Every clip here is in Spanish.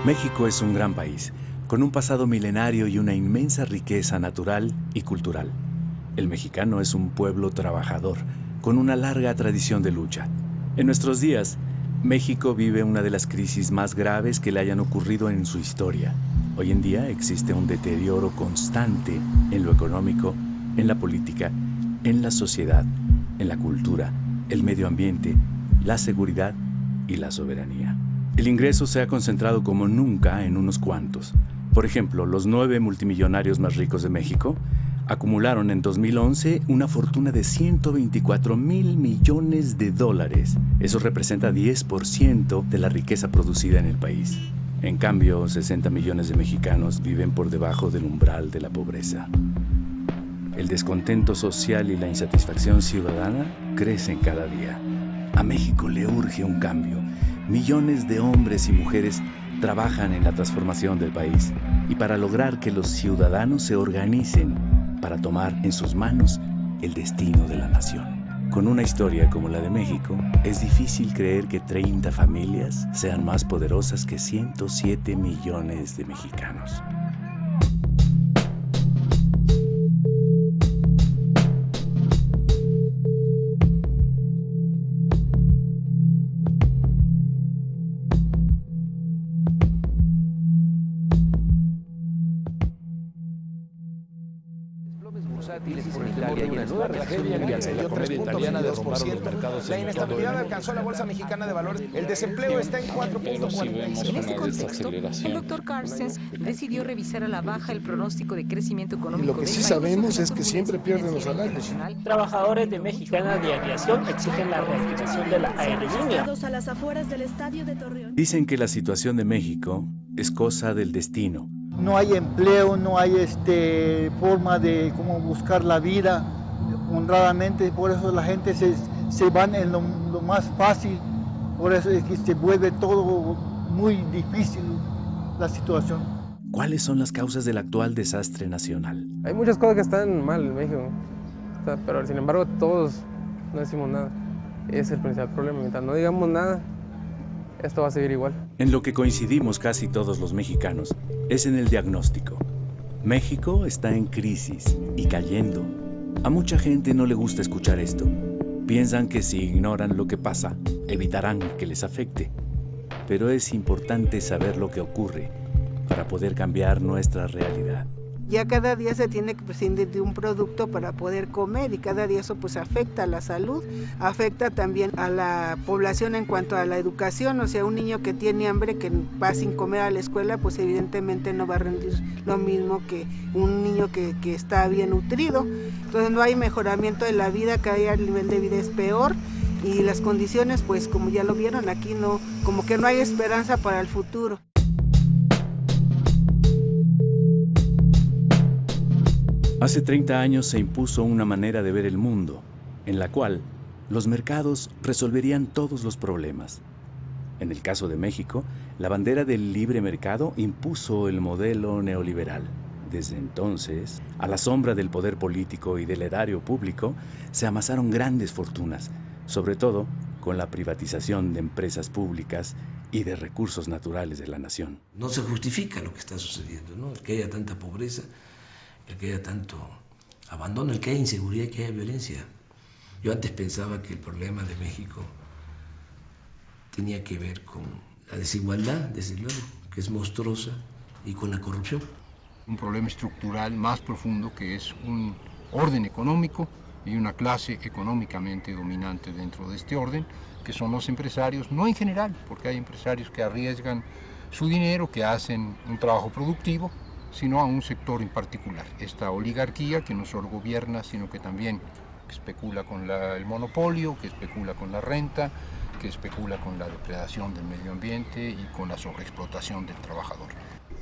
México es un gran país, con un pasado milenario y una inmensa riqueza natural y cultural. El mexicano es un pueblo trabajador, con una larga tradición de lucha. En nuestros días, México vive una de las crisis más graves que le hayan ocurrido en su historia. Hoy en día existe un deterioro constante en lo económico, en la política, en la sociedad, en la cultura, el medio ambiente, la seguridad y la soberanía. El ingreso se ha concentrado como nunca en unos cuantos. Por ejemplo, los 9 multimillonarios más ricos de México acumularon en 2011 una fortuna de 124,000 millones de dólares. Eso representa 10% de la riqueza producida en el país. En cambio, 60 millones de mexicanos viven por debajo del umbral de la pobreza. El descontento social y la insatisfacción ciudadana crecen cada día. A México le urge un cambio. Millones de hombres y mujeres trabajan en la transformación del país y para lograr que los ciudadanos se organicen para tomar en sus manos el destino de la nación. Con una historia como la de México, es difícil creer que 30 familias sean más poderosas que 107 millones de mexicanos. La inestabilidad alcanzó la bolsa mexicana de valores. El desempleo está en 4.46. En este contexto, el doctor Carstens decidió revisar a la baja el pronóstico de crecimiento económico. Y lo que sí sabemos es que siempre pierden los salarios. Trabajadores de Mexicana de Aviación exigen la reactivación de la aerolínea. A las afueras del estadio de Torreón. Dicen que la situación de México es cosa del destino. No hay empleo, no hay forma de cómo buscar la vida honradamente, por eso la gente se van en lo más fácil, por eso es que se vuelve todo muy difícil la situación. ¿Cuáles son las causas del actual desastre nacional? Hay muchas cosas que están mal en México, pero sin embargo todos no decimos nada. Ese es el principal problema, mientras no digamos nada, esto va a seguir igual. En lo que coincidimos casi todos los mexicanos es en el diagnóstico. México está en crisis y cayendo. A mucha gente no le gusta escuchar esto. Piensan que si ignoran lo que pasa, evitarán que les afecte. Pero es importante saber lo que ocurre para poder cambiar nuestra realidad. Ya cada día se tiene que prescindir de un producto para poder comer y cada día eso pues afecta a la salud, afecta también a la población en cuanto a la educación, o sea, un niño que tiene hambre, que va sin comer a la escuela, pues evidentemente no va a rendir lo mismo que un niño que está bien nutrido. Entonces no hay mejoramiento de la vida, cada día el nivel de vida es peor y las condiciones pues como ya lo vieron aquí no, como que no hay esperanza para el futuro. Hace 30 años se impuso una manera de ver el mundo, en la cual los mercados resolverían todos los problemas. En el caso de México, la bandera del libre mercado impuso el modelo neoliberal. Desde entonces, a la sombra del poder político y del erario público, se amasaron grandes fortunas, sobre todo con la privatización de empresas públicas y de recursos naturales de la nación. No se justifica lo que está sucediendo, ¿no? El que haya tanta pobreza, el que haya tanto abandono, el que haya inseguridad, el que haya violencia. Yo antes pensaba que el problema de México tenía que ver con la desigualdad, desde luego, que es monstruosa, y con la corrupción. Un problema estructural más profundo que es un orden económico y una clase económicamente dominante dentro de este orden, que son los empresarios, no en general, porque hay empresarios que arriesgan su dinero, que hacen un trabajo productivo, sino a un sector en particular. Esta oligarquía que no solo gobierna, sino que también especula con el monopolio, que especula con la renta, que especula con la depredación del medio ambiente y con la sobreexplotación del trabajador.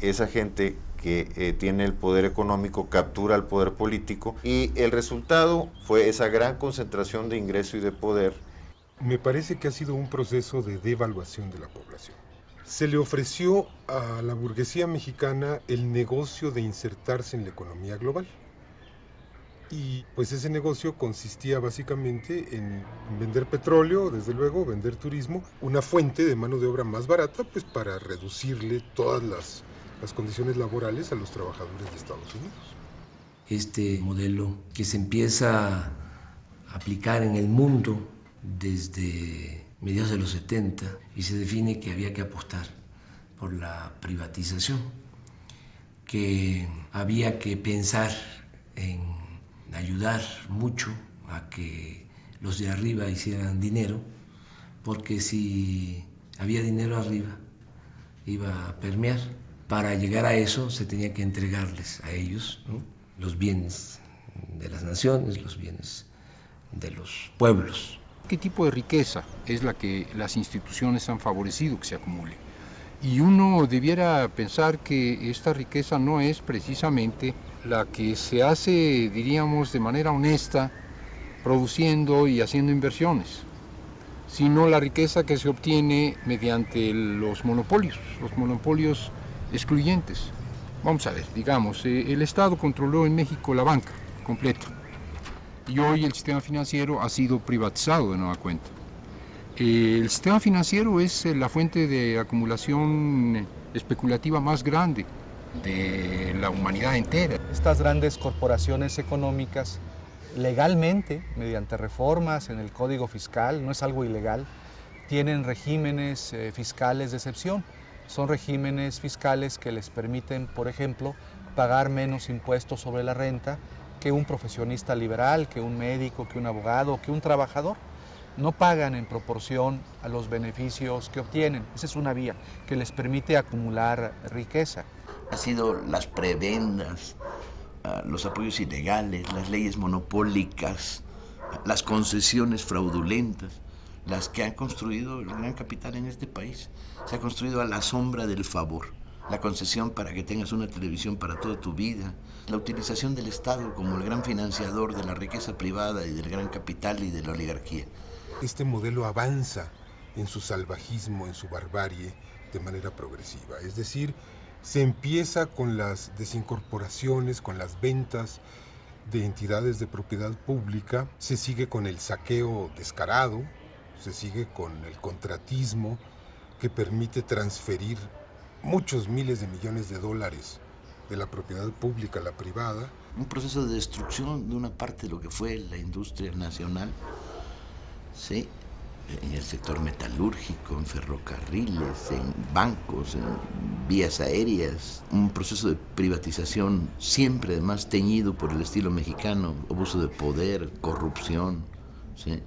Esa gente que tiene el poder económico captura el poder político y el resultado fue esa gran concentración de ingreso y de poder. Me parece que ha sido un proceso de devaluación de la población. Se le ofreció a la burguesía mexicana el negocio de insertarse en la economía global. Y pues ese negocio consistía básicamente en vender petróleo, desde luego, vender turismo, una fuente de mano de obra más barata, pues para reducirle todas las condiciones laborales a los trabajadores de Estados Unidos. Este modelo que se empieza a aplicar en el mundo desde mediados de los 70 y se define que había que apostar por la privatización, que había que pensar en ayudar mucho a que los de arriba hicieran dinero, porque si había dinero arriba iba a permear. Para llegar a eso se tenía que entregarles a ellos, ¿no?, los bienes de las naciones, los bienes de los pueblos. ¿Qué tipo de riqueza es la que las instituciones han favorecido que se acumule? Y uno debiera pensar que esta riqueza no es precisamente la que se hace, diríamos, de manera honesta, produciendo y haciendo inversiones, sino la riqueza que se obtiene mediante los monopolios excluyentes. Vamos a ver, digamos, el Estado controló en México la banca completa y hoy el sistema financiero ha sido privatizado de nueva cuenta. El sistema financiero es la fuente de acumulación especulativa más grande de la humanidad entera. Estas grandes corporaciones económicas, legalmente, mediante reformas en el Código Fiscal, no es algo ilegal, tienen regímenes fiscales de excepción. Son regímenes fiscales que les permiten, por ejemplo, pagar menos impuestos sobre la renta que un profesionista liberal, que un médico, que un abogado, que un trabajador. No pagan en proporción a los beneficios que obtienen. Esa es una vía que les permite acumular riqueza. Han sido las prebendas, los apoyos ilegales, las leyes monopólicas, las concesiones fraudulentas, las que han construido el gran capital en este país. Se ha construido a la sombra del favor. La concesión para que tengas una televisión para toda tu vida, la utilización del Estado como el gran financiador de la riqueza privada y del gran capital y de la oligarquía. Este modelo avanza en su salvajismo, en su barbarie, de manera progresiva. Es decir, se empieza con las desincorporaciones, con las ventas de entidades de propiedad pública, se sigue con el saqueo descarado, se sigue con el contratismo que permite transferir muchos miles de millones de dólares de la propiedad pública a la privada. Un proceso de destrucción de una parte de lo que fue la industria nacional, ¿sí?, en el sector metalúrgico, en ferrocarriles, en bancos, en vías aéreas. Un proceso de privatización siempre además teñido por el estilo mexicano, abuso de poder, corrupción, ¿sí?,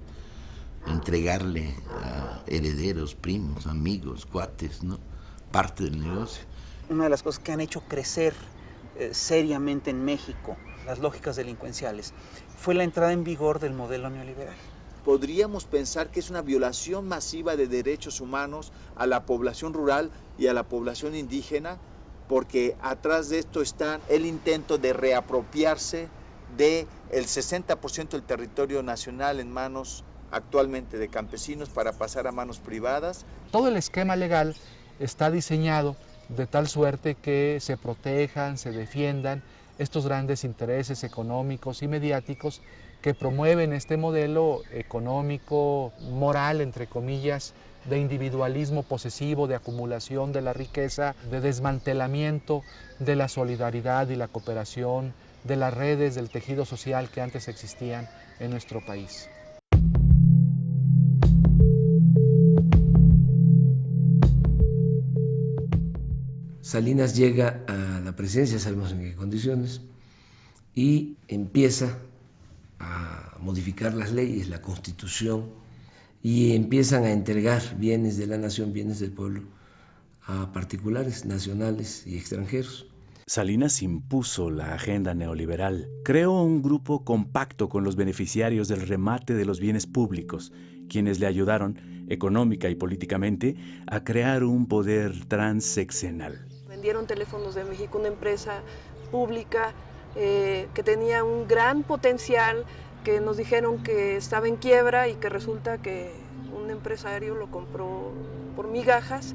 entregarle a herederos, primos, amigos, cuates, ¿no?, parte del negocio. Una de las cosas que han hecho crecer seriamente en México las lógicas delincuenciales fue la entrada en vigor del modelo neoliberal. Podríamos pensar que es una violación masiva de derechos humanos a la población rural y a la población indígena, porque atrás de esto está el intento de reapropiarse del 60% del territorio nacional en manos actualmente de campesinos para pasar a manos privadas. Todo el esquema legal está diseñado de tal suerte que se protejan, se defiendan estos grandes intereses económicos y mediáticos que promueven este modelo económico, moral, entre comillas, de individualismo posesivo, de acumulación de la riqueza, de desmantelamiento de la solidaridad y la cooperación, de las redes del tejido social que antes existían en nuestro país. Salinas llega a la presidencia, sabemos en qué condiciones, y empieza a modificar las leyes, la Constitución, y empiezan a entregar bienes de la nación, bienes del pueblo, a particulares, nacionales y extranjeros. Salinas impuso la agenda neoliberal, creó un grupo compacto con los beneficiarios del remate de los bienes públicos, quienes le ayudaron económica y políticamente a crear un poder transeccional. Vendieron Teléfonos de México, una empresa pública que tenía un gran potencial, que nos dijeron que estaba en quiebra y que resulta que un empresario lo compró por migajas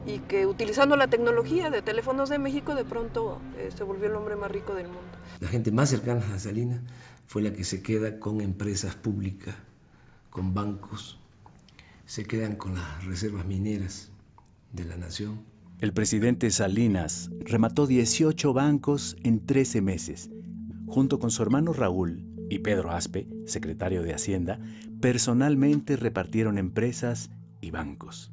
y que utilizando la tecnología de Teléfonos de México de pronto se volvió el hombre más rico del mundo. La gente más cercana a Salinas fue la que se queda con empresas públicas, con bancos, se quedan con las reservas mineras de la nación. El presidente Salinas remató 18 bancos en 13 meses. Junto con su hermano Raúl y Pedro Aspe, secretario de Hacienda, personalmente repartieron empresas y bancos.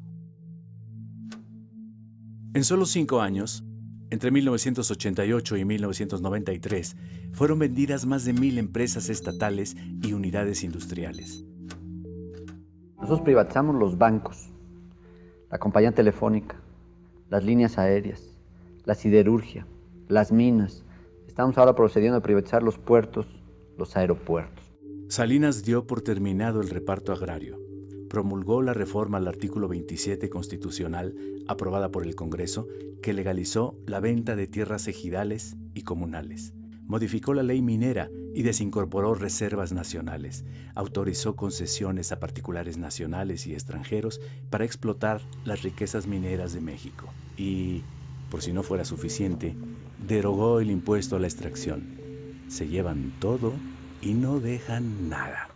En solo 5 años, entre 1988 y 1993, fueron vendidas más de 1,000 empresas estatales y unidades industriales. Nosotros privatizamos los bancos, la compañía telefónica, las líneas aéreas, la siderurgia, las minas. Estamos ahora procediendo a privatizar los puertos, los aeropuertos. Salinas dio por terminado el reparto agrario. Promulgó la reforma al artículo 27 constitucional aprobada por el Congreso que legalizó la venta de tierras ejidales y comunales. Modificó la ley minera y desincorporó reservas nacionales. Autorizó concesiones a particulares nacionales y extranjeros para explotar las riquezas mineras de México. Y, por si no fuera suficiente, derogó el impuesto a la extracción. Se llevan todo y no dejan nada.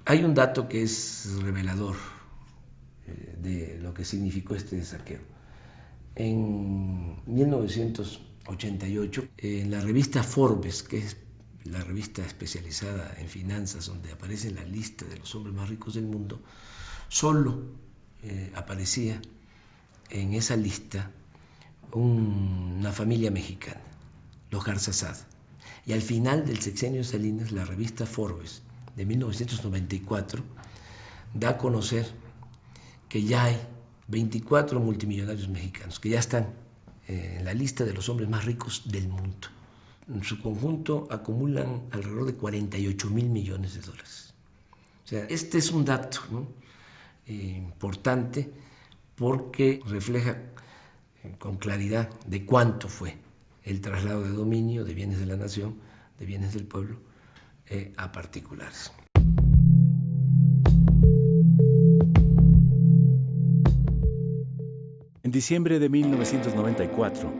Hay un dato que es revelador de lo que significó este saqueo. En 1988, en la revista Forbes, que es la revista especializada en finanzas, donde aparece la lista de los hombres más ricos del mundo, solo aparecía en esa lista una familia mexicana, los Garzazada. Y al final del sexenio Salinas, la revista Forbes de 1994 da a conocer que ya hay 24 multimillonarios mexicanos que ya están en la lista de los hombres más ricos del mundo. En su conjunto acumulan alrededor de 48,000 millones de dólares. O sea, este es un dato, ¿no? Importante porque refleja con claridad de cuánto fue el traslado de dominio de bienes de la nación, de bienes del pueblo, a particulares. En diciembre de 1994,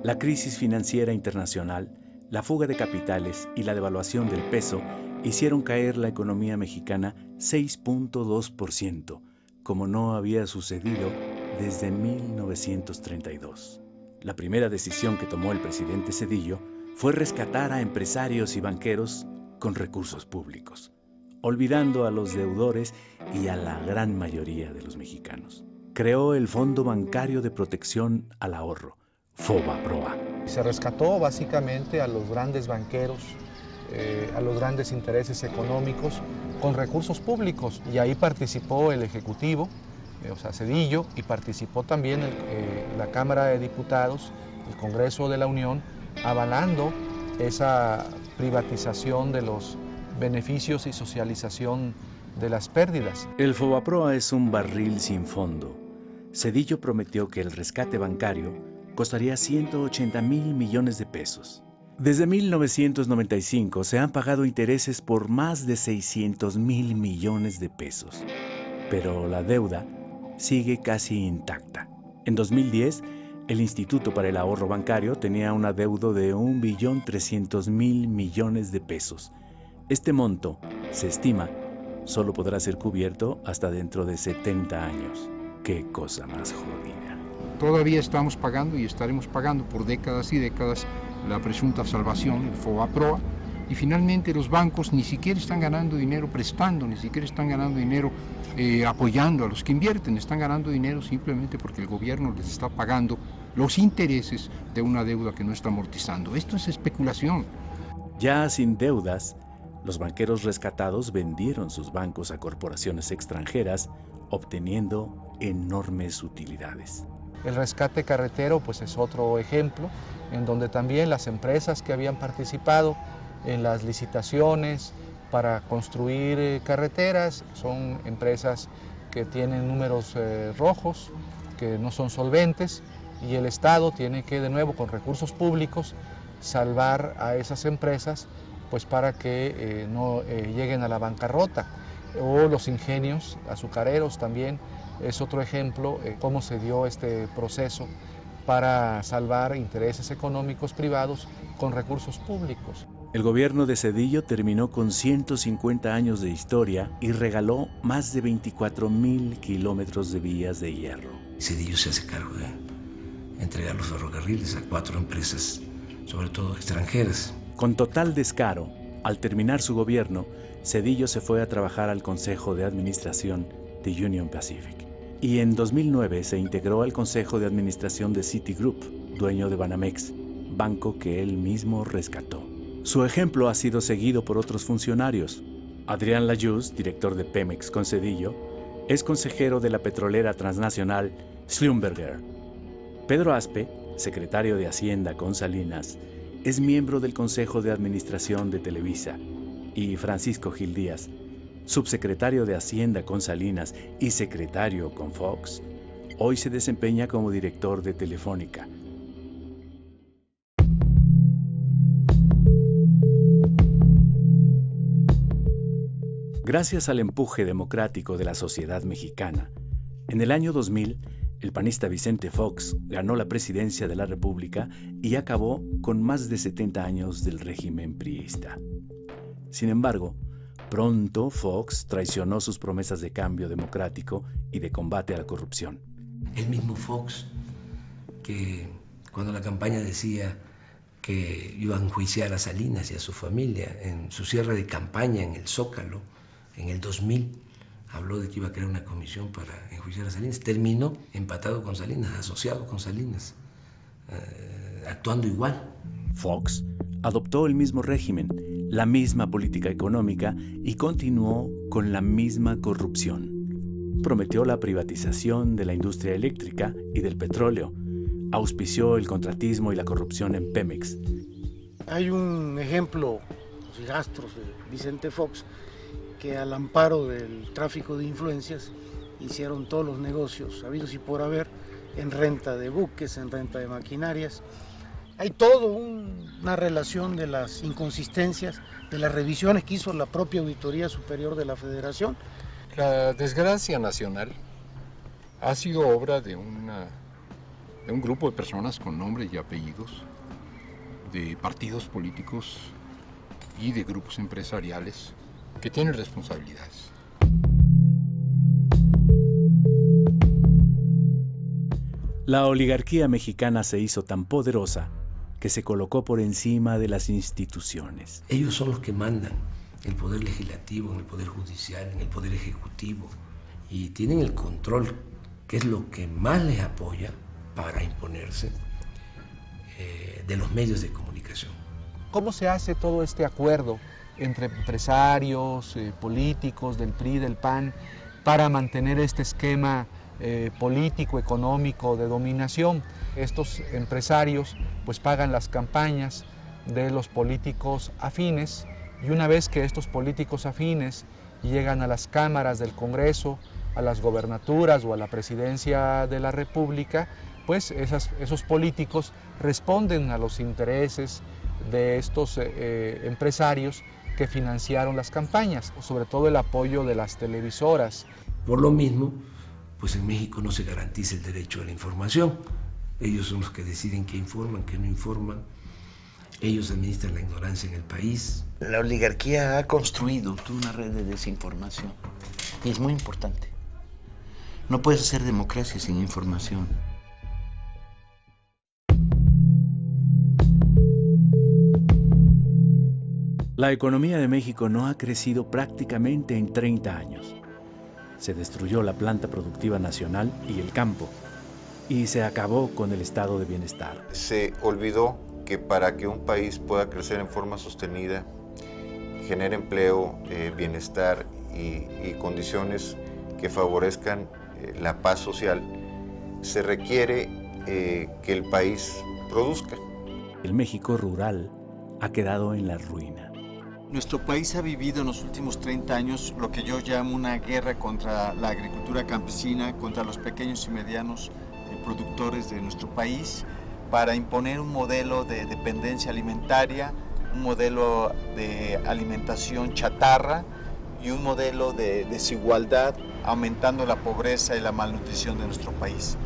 la crisis financiera internacional, la fuga de capitales y la devaluación del peso hicieron caer la economía mexicana 6.2%, como no había sucedido desde 1932. La primera decisión que tomó el presidente Zedillo fue rescatar a empresarios y banqueros con recursos públicos, olvidando a los deudores y a la gran mayoría de los mexicanos. Creó el Fondo Bancario de Protección al Ahorro, FOBAPROA. Se rescató básicamente a los grandes banqueros, a los grandes intereses económicos con recursos públicos, y ahí participó el Ejecutivo, o sea, Zedillo, y participó también la Cámara de Diputados, el Congreso de la Unión, avalando esa privatización de los beneficios y socialización de las pérdidas. El FOBAPROA es un barril sin fondo. Zedillo prometió que el rescate bancario costaría 180,000 millones de pesos. Desde 1995 se han pagado intereses por más de 600,000 millones de pesos, pero la deuda sigue casi intacta. En 2010, el Instituto para el Ahorro Bancario tenía un adeudo de 1.300.000 millones de pesos. Este monto, se estima, solo podrá ser cubierto hasta dentro de 70 años. ¡Qué cosa más jodida! Todavía estamos pagando y estaremos pagando por décadas y décadas la presunta salvación, el FOBAPROA, y finalmente los bancos ni siquiera están ganando dinero prestando, ni siquiera están ganando dinero apoyando a los que invierten, están ganando dinero simplemente porque el gobierno les está pagando los intereses de una deuda que no está amortizando. Esto es especulación. Ya sin deudas, los banqueros rescatados vendieron sus bancos a corporaciones extranjeras, obteniendo enormes utilidades. El rescate carretero pues es otro ejemplo en donde también las empresas que habían participado en las licitaciones para construir carreteras son empresas que tienen números rojos, que no son solventes, y el Estado tiene que de nuevo con recursos públicos salvar a esas empresas pues para que no lleguen a la bancarrota. o los ingenios azucareros también es otro ejemplo cómo se dio este proceso para salvar intereses económicos privados con recursos públicos. El gobierno de Zedillo terminó con 150 años de historia y regaló más de 24,000 kilómetros de vías de hierro. Zedillo se hace cargo de entregar los ferrocarriles a 4 empresas, sobre todo extranjeras. Con total descaro, al terminar su gobierno, Zedillo se fue a trabajar al Consejo de Administración de Union Pacific. Y en 2009 se integró al Consejo de Administración de Citigroup, dueño de Banamex, banco que él mismo rescató. Su ejemplo ha sido seguido por otros funcionarios. Adrián Layuz, director de Pemex con Zedillo, es consejero de la petrolera transnacional Schlumberger. Pedro Aspe, secretario de Hacienda con Salinas, es miembro del Consejo de Administración de Televisa, y Francisco Gil Díaz, subsecretario de Hacienda con Salinas y secretario con Fox, hoy se desempeña como director de Telefónica. Gracias al empuje democrático de la sociedad mexicana, en el año 2000, el panista Vicente Fox ganó la presidencia de la República y acabó con más de 70 años del régimen priista. Sin embargo, pronto Fox traicionó sus promesas de cambio democrático y de combate a la corrupción. El mismo Fox, que cuando la campaña decía que iba a enjuiciar a Salinas y a su familia en su cierre de campaña en el Zócalo, en el 2000, habló de que iba a crear una comisión para enjuiciar a Salinas, terminó empatado con Salinas, asociado con Salinas, actuando igual. Fox adoptó el mismo régimen, la misma política económica y continuó con la misma corrupción. Prometió la privatización de la industria eléctrica y del petróleo, auspició el contratismo y la corrupción en Pemex. Hay un ejemplo, los hijastros de Vicente Fox, que al amparo del tráfico de influencias hicieron todos los negocios habidos y por haber en renta de buques, en renta de maquinarias. Hay toda una relación de las inconsistencias, de las revisiones que hizo la propia Auditoría Superior de la Federación. La desgracia nacional ha sido obra de un grupo de personas con nombres y apellidos, de partidos políticos y de grupos empresariales que tienen responsabilidades. La oligarquía mexicana se hizo tan poderosa que se colocó por encima de las instituciones. Ellos son los que mandan el poder legislativo, en el poder judicial, en el poder ejecutivo, y tienen el control, que es lo que más les apoya para imponerse, de los medios de comunicación. ¿Cómo se hace todo este acuerdo entre empresarios, políticos del PRI, del PAN, para mantener este esquema político, económico, de dominación? Estos empresarios pues pagan las campañas de los políticos afines, y una vez que estos políticos afines llegan a las cámaras del Congreso, a las gobernaturas o a la presidencia de la República, pues esos políticos responden a los intereses de estos empresarios que financiaron las campañas, sobre todo el apoyo de las televisoras. Por lo mismo, pues en México no se garantiza el derecho a la información. Ellos son los que deciden qué informan, qué no informan. Ellos administran la ignorancia en el país. La oligarquía ha construido toda una red de desinformación y es muy importante. No puedes hacer democracia sin información. La economía de México no ha crecido prácticamente en 30 años. Se destruyó la planta productiva nacional y el campo, y se acabó con el estado de bienestar. Se olvidó que para que un país pueda crecer en forma sostenida, genere empleo, bienestar y condiciones que favorezcan la paz social, se requiere que el país produzca. El México rural ha quedado en la ruina. Nuestro país ha vivido en los últimos 30 años lo que yo llamo una guerra contra la agricultura campesina, contra los pequeños y medianos productores de nuestro país, para imponer un modelo de dependencia alimentaria, un modelo de alimentación chatarra y un modelo de desigualdad, aumentando la pobreza y la malnutrición de nuestro país.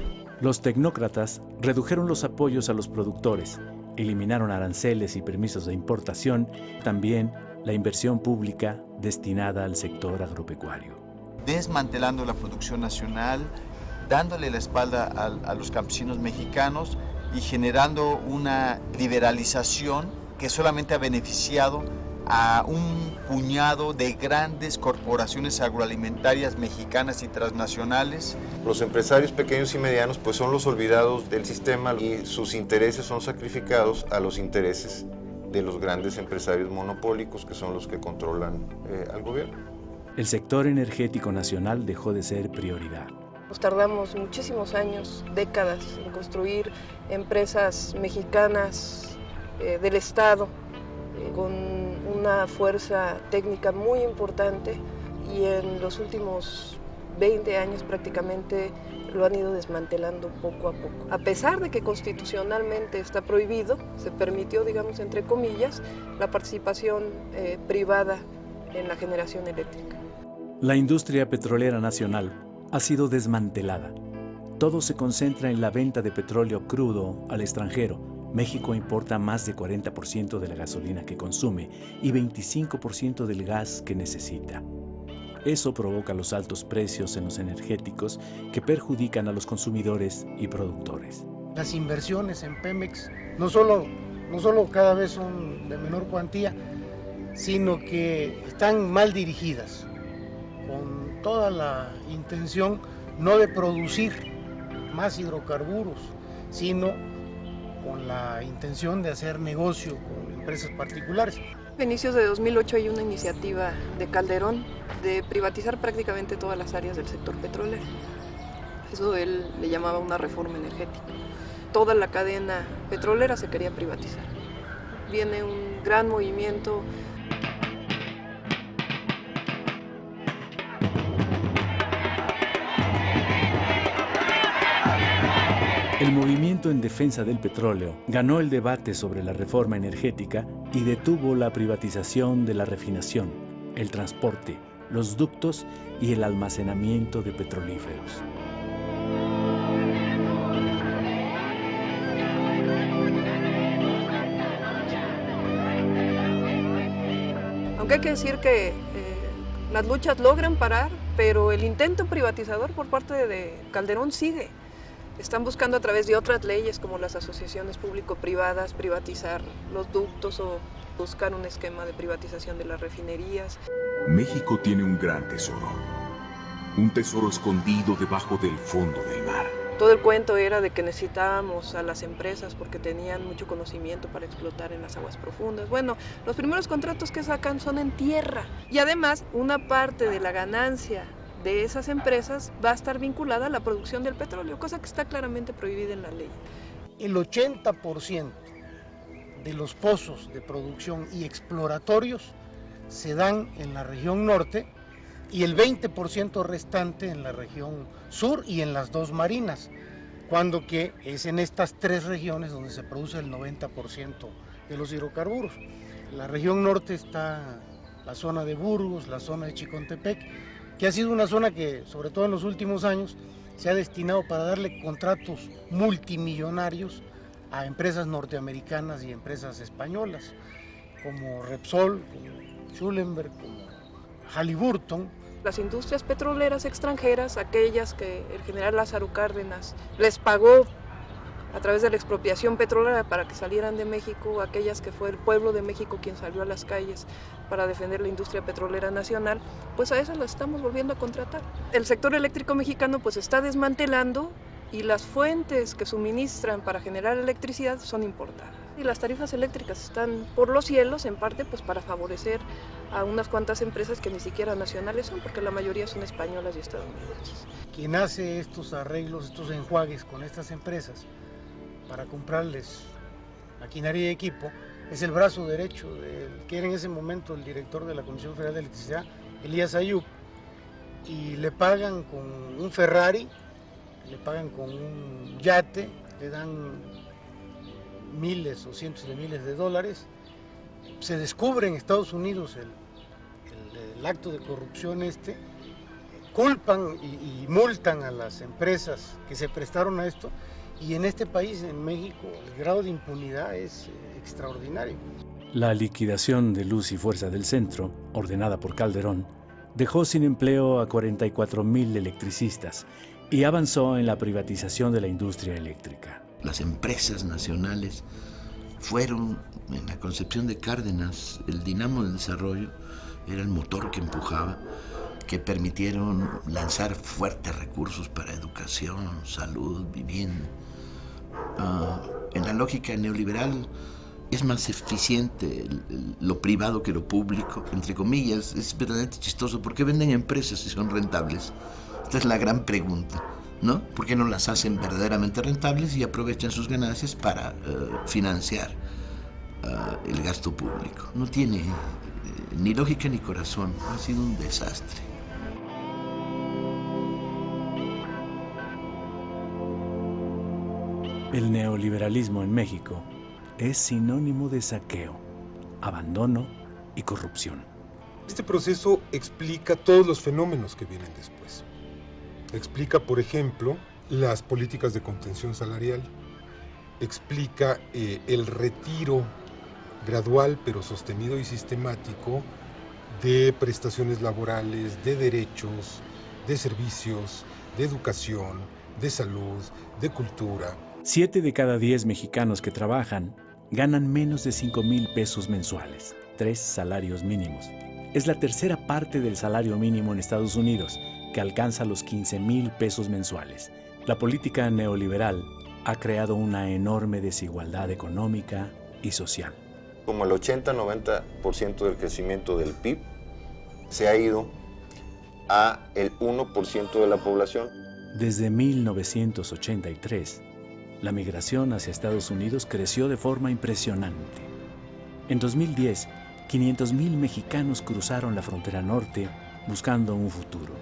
Los tecnócratas redujeron los apoyos a los productores, eliminaron aranceles y permisos de importación, también la inversión pública destinada al sector agropecuario. Desmantelando la producción nacional, dándole la espalda a los campesinos mexicanos y generando una liberalización que solamente ha beneficiado a un puñado de grandes corporaciones agroalimentarias mexicanas y transnacionales. Los empresarios pequeños y medianos pues son los olvidados del sistema y sus intereses son sacrificados a los intereses de los grandes empresarios monopólicos que son los que controlan al gobierno. El sector energético nacional dejó de ser prioridad. Nos tardamos muchísimos años, décadas, en construir empresas mexicanas del Estado con una fuerza técnica muy importante, y en los últimos 20 años prácticamente lo han ido desmantelando poco a poco. A pesar de que constitucionalmente está prohibido, se permitió, digamos, entre comillas, la participación privada en la generación eléctrica. La industria petrolera nacional ha sido desmantelada. Todo se concentra en la venta de petróleo crudo al extranjero. México importa más de 40% de la gasolina que consume y 25% del gas que necesita. Eso provoca los altos precios en los energéticos que perjudican a los consumidores y productores. Las inversiones en Pemex no solo cada vez son de menor cuantía, sino que están mal dirigidas, con toda la intención no de producir más hidrocarburos, sino con la intención de hacer negocio con empresas particulares. A inicios de 2008 hay una iniciativa de Calderón de privatizar prácticamente todas las áreas del sector petrolero. Eso él le llamaba una reforma energética. Toda la cadena petrolera se quería privatizar. Viene un gran movimiento. El movimiento en defensa del petróleo ganó el debate sobre la reforma energética y detuvo la privatización de la refinación, el transporte, los ductos y el almacenamiento de petrolíferos. Aunque hay que decir que las luchas logran parar, pero el intento privatizador por parte de Calderón sigue. Están buscando a través de otras leyes como las asociaciones público-privadas privatizar los ductos o buscar un esquema de privatización de las refinerías. México tiene un gran tesoro, un tesoro escondido debajo del fondo del mar. Todo el cuento era de que necesitábamos a las empresas porque tenían mucho conocimiento para explotar en las aguas profundas. Bueno, los primeros contratos que sacan son en tierra y además una parte de la ganancia de esas empresas va a estar vinculada a la producción del petróleo, cosa que está claramente prohibida en la ley. El 80% de los pozos de producción y exploratorios se dan en la región norte y el 20% restante en la región sur y en las dos marinas, cuando que es en estas tres regiones donde se produce el 90% de los hidrocarburos. En la región norte está la zona de Burgos, la zona de Chicontepec, que ha sido una zona que, sobre todo en los últimos años, se ha destinado para darle contratos multimillonarios a empresas norteamericanas y empresas españolas, como Repsol, como Schulenberg, como Halliburton. Las industrias petroleras extranjeras, aquellas que el general Lázaro Cárdenas les pagó a través de la expropiación petrolera para que salieran de México, aquellas que fue el pueblo de México quien salió a las calles para defender la industria petrolera nacional, pues a esas las estamos volviendo a contratar. El sector eléctrico mexicano pues está desmantelando y las fuentes que suministran para generar electricidad son importadas. Y las tarifas eléctricas están por los cielos, en parte pues para favorecer a unas cuantas empresas que ni siquiera nacionales son, porque la mayoría son españolas y estadounidenses. Quien hace estos arreglos, estos enjuagues con estas empresas para comprarles maquinaria y equipo, es el brazo derecho del que era en ese momento el director de la Comisión Federal de Electricidad, Elías Ayub, y le pagan con un Ferrari, le pagan con un yate, le dan miles o cientos de miles de dólares. Se descubre en Estados Unidos el acto de corrupción culpan y multan a las empresas que se prestaron a esto, y en este país, en México, el grado de impunidad es extraordinario. La liquidación de Luz y Fuerza del Centro, ordenada por Calderón, dejó sin empleo a 44,000 electricistas y avanzó en la privatización de la industria eléctrica. Las empresas nacionales fueron, en la concepción de Cárdenas, el dinamo del desarrollo, era el motor que empujaba, que permitieron lanzar fuertes recursos para educación, salud, vivienda. En la lógica neoliberal es más eficiente lo privado que lo público, entre comillas. Es verdaderamente chistoso. ¿Por qué venden empresas si son rentables? Esta es la gran pregunta, ¿no? ¿Por qué no las hacen verdaderamente rentables y aprovechan sus ganancias para financiar el gasto público? No tiene ni lógica ni corazón. Ha sido un desastre. El neoliberalismo en México es sinónimo de saqueo, abandono y corrupción. Este proceso explica todos los fenómenos que vienen después. Explica, por ejemplo, las políticas de contención salarial. Explica el retiro gradual pero sostenido y sistemático de prestaciones laborales, de derechos, de servicios, de educación, de salud, de cultura. 7 de cada 10 mexicanos que trabajan ganan menos de 5,000 pesos mensuales, 3 salarios mínimos. Es la tercera parte del salario mínimo en Estados Unidos, que alcanza los 15,000 pesos mensuales. La política neoliberal ha creado una enorme desigualdad económica y social. Como el 80-90% del crecimiento del PIB se ha ido a el 1% de la población. Desde 1983, la migración hacia Estados Unidos creció de forma impresionante. En 2010, 500,000 mexicanos cruzaron la frontera norte buscando un futuro.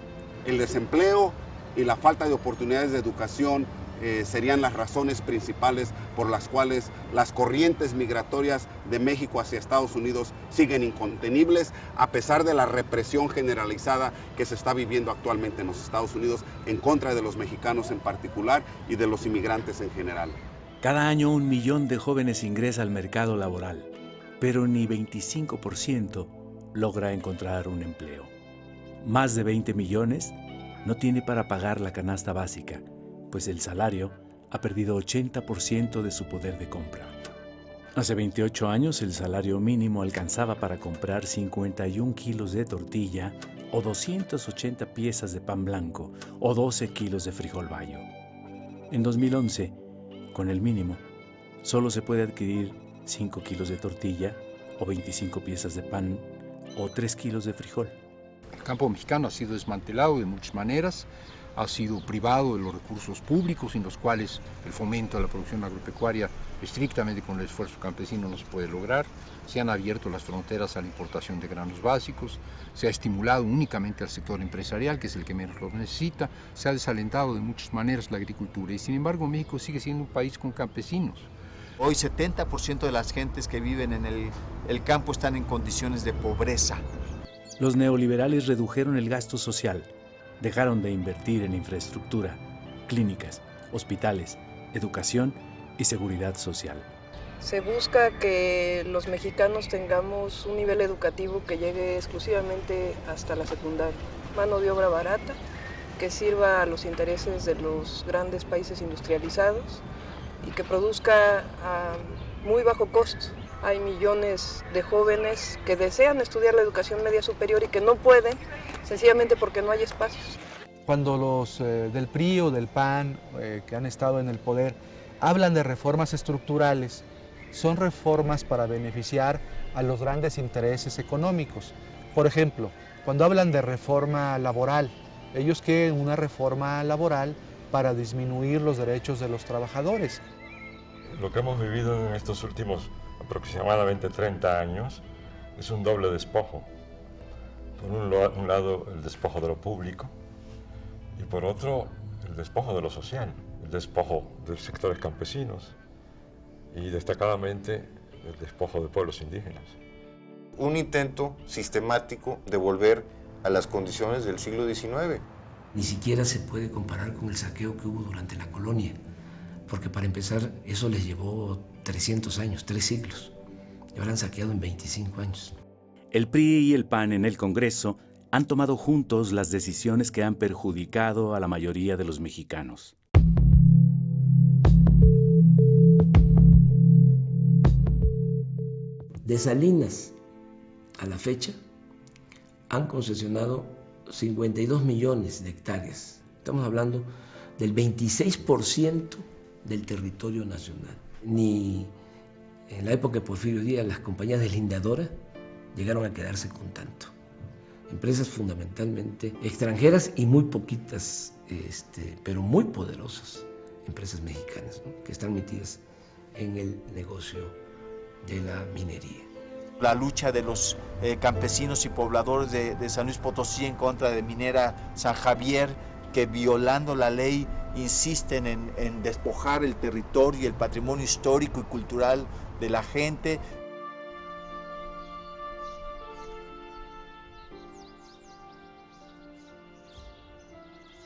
El desempleo y la falta de oportunidades de educación serían las razones principales por las cuales las corrientes migratorias de México hacia Estados Unidos siguen incontenibles, a pesar de la represión generalizada que se está viviendo actualmente en los Estados Unidos en contra de los mexicanos en particular y de los inmigrantes en general. Cada año 1 millón de jóvenes ingresa al mercado laboral, pero ni 25% logra encontrar un empleo. Más de 20 millones no tiene para pagar la canasta básica, pues el salario ha perdido 80% de su poder de compra. Hace 28 años el salario mínimo alcanzaba para comprar 51 kilos de tortilla o 280 piezas de pan blanco o 12 kilos de frijol bayo. En 2011, con el mínimo, solo se puede adquirir 5 kilos de tortilla o 25 piezas de pan o 3 kilos de frijol. El campo mexicano ha sido desmantelado de muchas maneras, ha sido privado de los recursos públicos en los cuales el fomento de la producción agropecuaria estrictamente con el esfuerzo campesino no se puede lograr. Se han abierto las fronteras a la importación de granos básicos, se ha estimulado únicamente al sector empresarial, que es el que menos lo necesita, se ha desalentado de muchas maneras la agricultura y sin embargo México sigue siendo un país con campesinos. Hoy 70% de las gentes que viven en el campo están en condiciones de pobreza. Los neoliberales redujeron el gasto social, dejaron de invertir en infraestructura, clínicas, hospitales, educación y seguridad social. Se busca que los mexicanos tengamos un nivel educativo que llegue exclusivamente hasta la secundaria. Mano de obra barata, que sirva a los intereses de los grandes países industrializados y que produzca a muy bajo costo. Hay millones de jóvenes que desean estudiar la educación media superior y que no pueden, sencillamente porque no hay espacios. Cuando los del PRI o del PAN, que han estado en el poder, hablan de reformas estructurales, son reformas para beneficiar a los grandes intereses económicos. Por ejemplo, cuando hablan de reforma laboral, ellos quieren una reforma laboral para disminuir los derechos de los trabajadores. Lo que hemos vivido en estos últimos aproximadamente 30 años es un doble despojo. Por un lado el despojo de lo público y por otro el despojo de lo social, el despojo de sectores campesinos y destacadamente el despojo de pueblos indígenas. un intento sistemático de volver a las condiciones del siglo XIX. Ni siquiera se puede comparar con el saqueo que hubo durante la colonia, porque para empezar eso les llevó 300 años, 3 siglos, y ahora han saqueado en 25 años. El PRI y el PAN en el Congreso han tomado juntos las decisiones que han perjudicado a la mayoría de los mexicanos. De Salinas a la fecha han concesionado 52 millones de hectáreas. Estamos hablando del 26% del territorio nacional. Ni en la época de Porfirio Díaz las compañías deslindadoras llegaron a quedarse con tanto. Empresas fundamentalmente extranjeras y muy poquitas, pero muy poderosas empresas mexicanas, ¿no?, que están metidas en el negocio de la minería. La lucha de los campesinos y pobladores de San Luis Potosí en contra de Minera San Javier, que violando la ley insisten en despojar el territorio y el patrimonio histórico y cultural de la gente.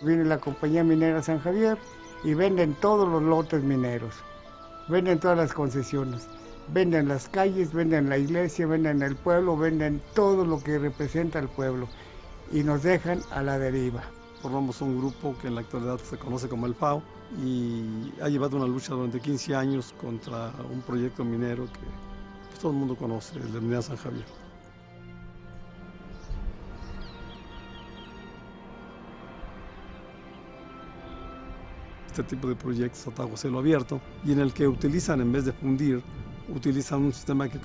Viene la compañía minera San Javier y venden todos los lotes mineros, venden todas las concesiones, venden las calles, venden la iglesia, venden el pueblo, venden todo lo que representa al pueblo y nos dejan a la deriva. Formamos un grupo que en la actualidad se conoce como el FAO y ha llevado una lucha durante 15 años contra un proyecto minero que todo el mundo conoce, el de Minera San Javier. Este tipo de proyectos a bajo cielo abierto y en el que utilizan, en vez de fundir, utilizan un sistema que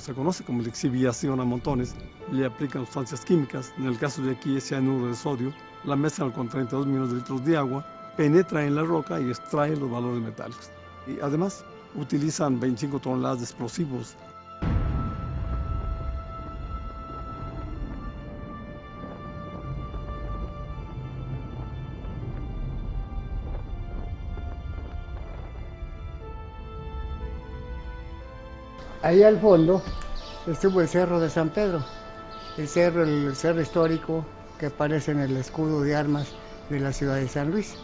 se conoce como lixiviación a montones, le aplican sustancias químicas, en el caso de aquí es cianuro de sodio, la mezclan con 32 millones de litros de agua, penetra en la roca y extrae los valores metálicos. Y además utilizan 25 toneladas de explosivos. Ahí al fondo estuvo el Cerro de San Pedro, el cerro histórico que aparece en el escudo de armas de la ciudad de San Luis.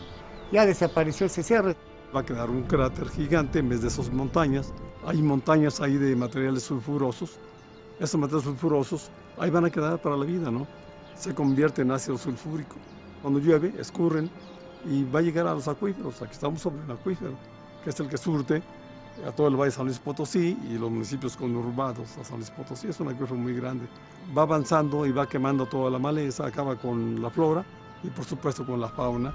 Ya desapareció ese cerro. Va a quedar un cráter gigante en vez de esas montañas. Hay montañas ahí de materiales sulfurosos. Esos materiales sulfurosos ahí van a quedar para la vida, ¿no? Se convierte en ácido sulfúrico. Cuando llueve, escurren y va a llegar a los acuíferos. Aquí estamos sobre un acuífero, que es el que surte a todo el Valle de San Luis Potosí y los municipios conurbados a San Luis Potosí. Es un acuífero muy grande. Va avanzando y va quemando toda la maleza, acaba con la flora y por supuesto con la fauna.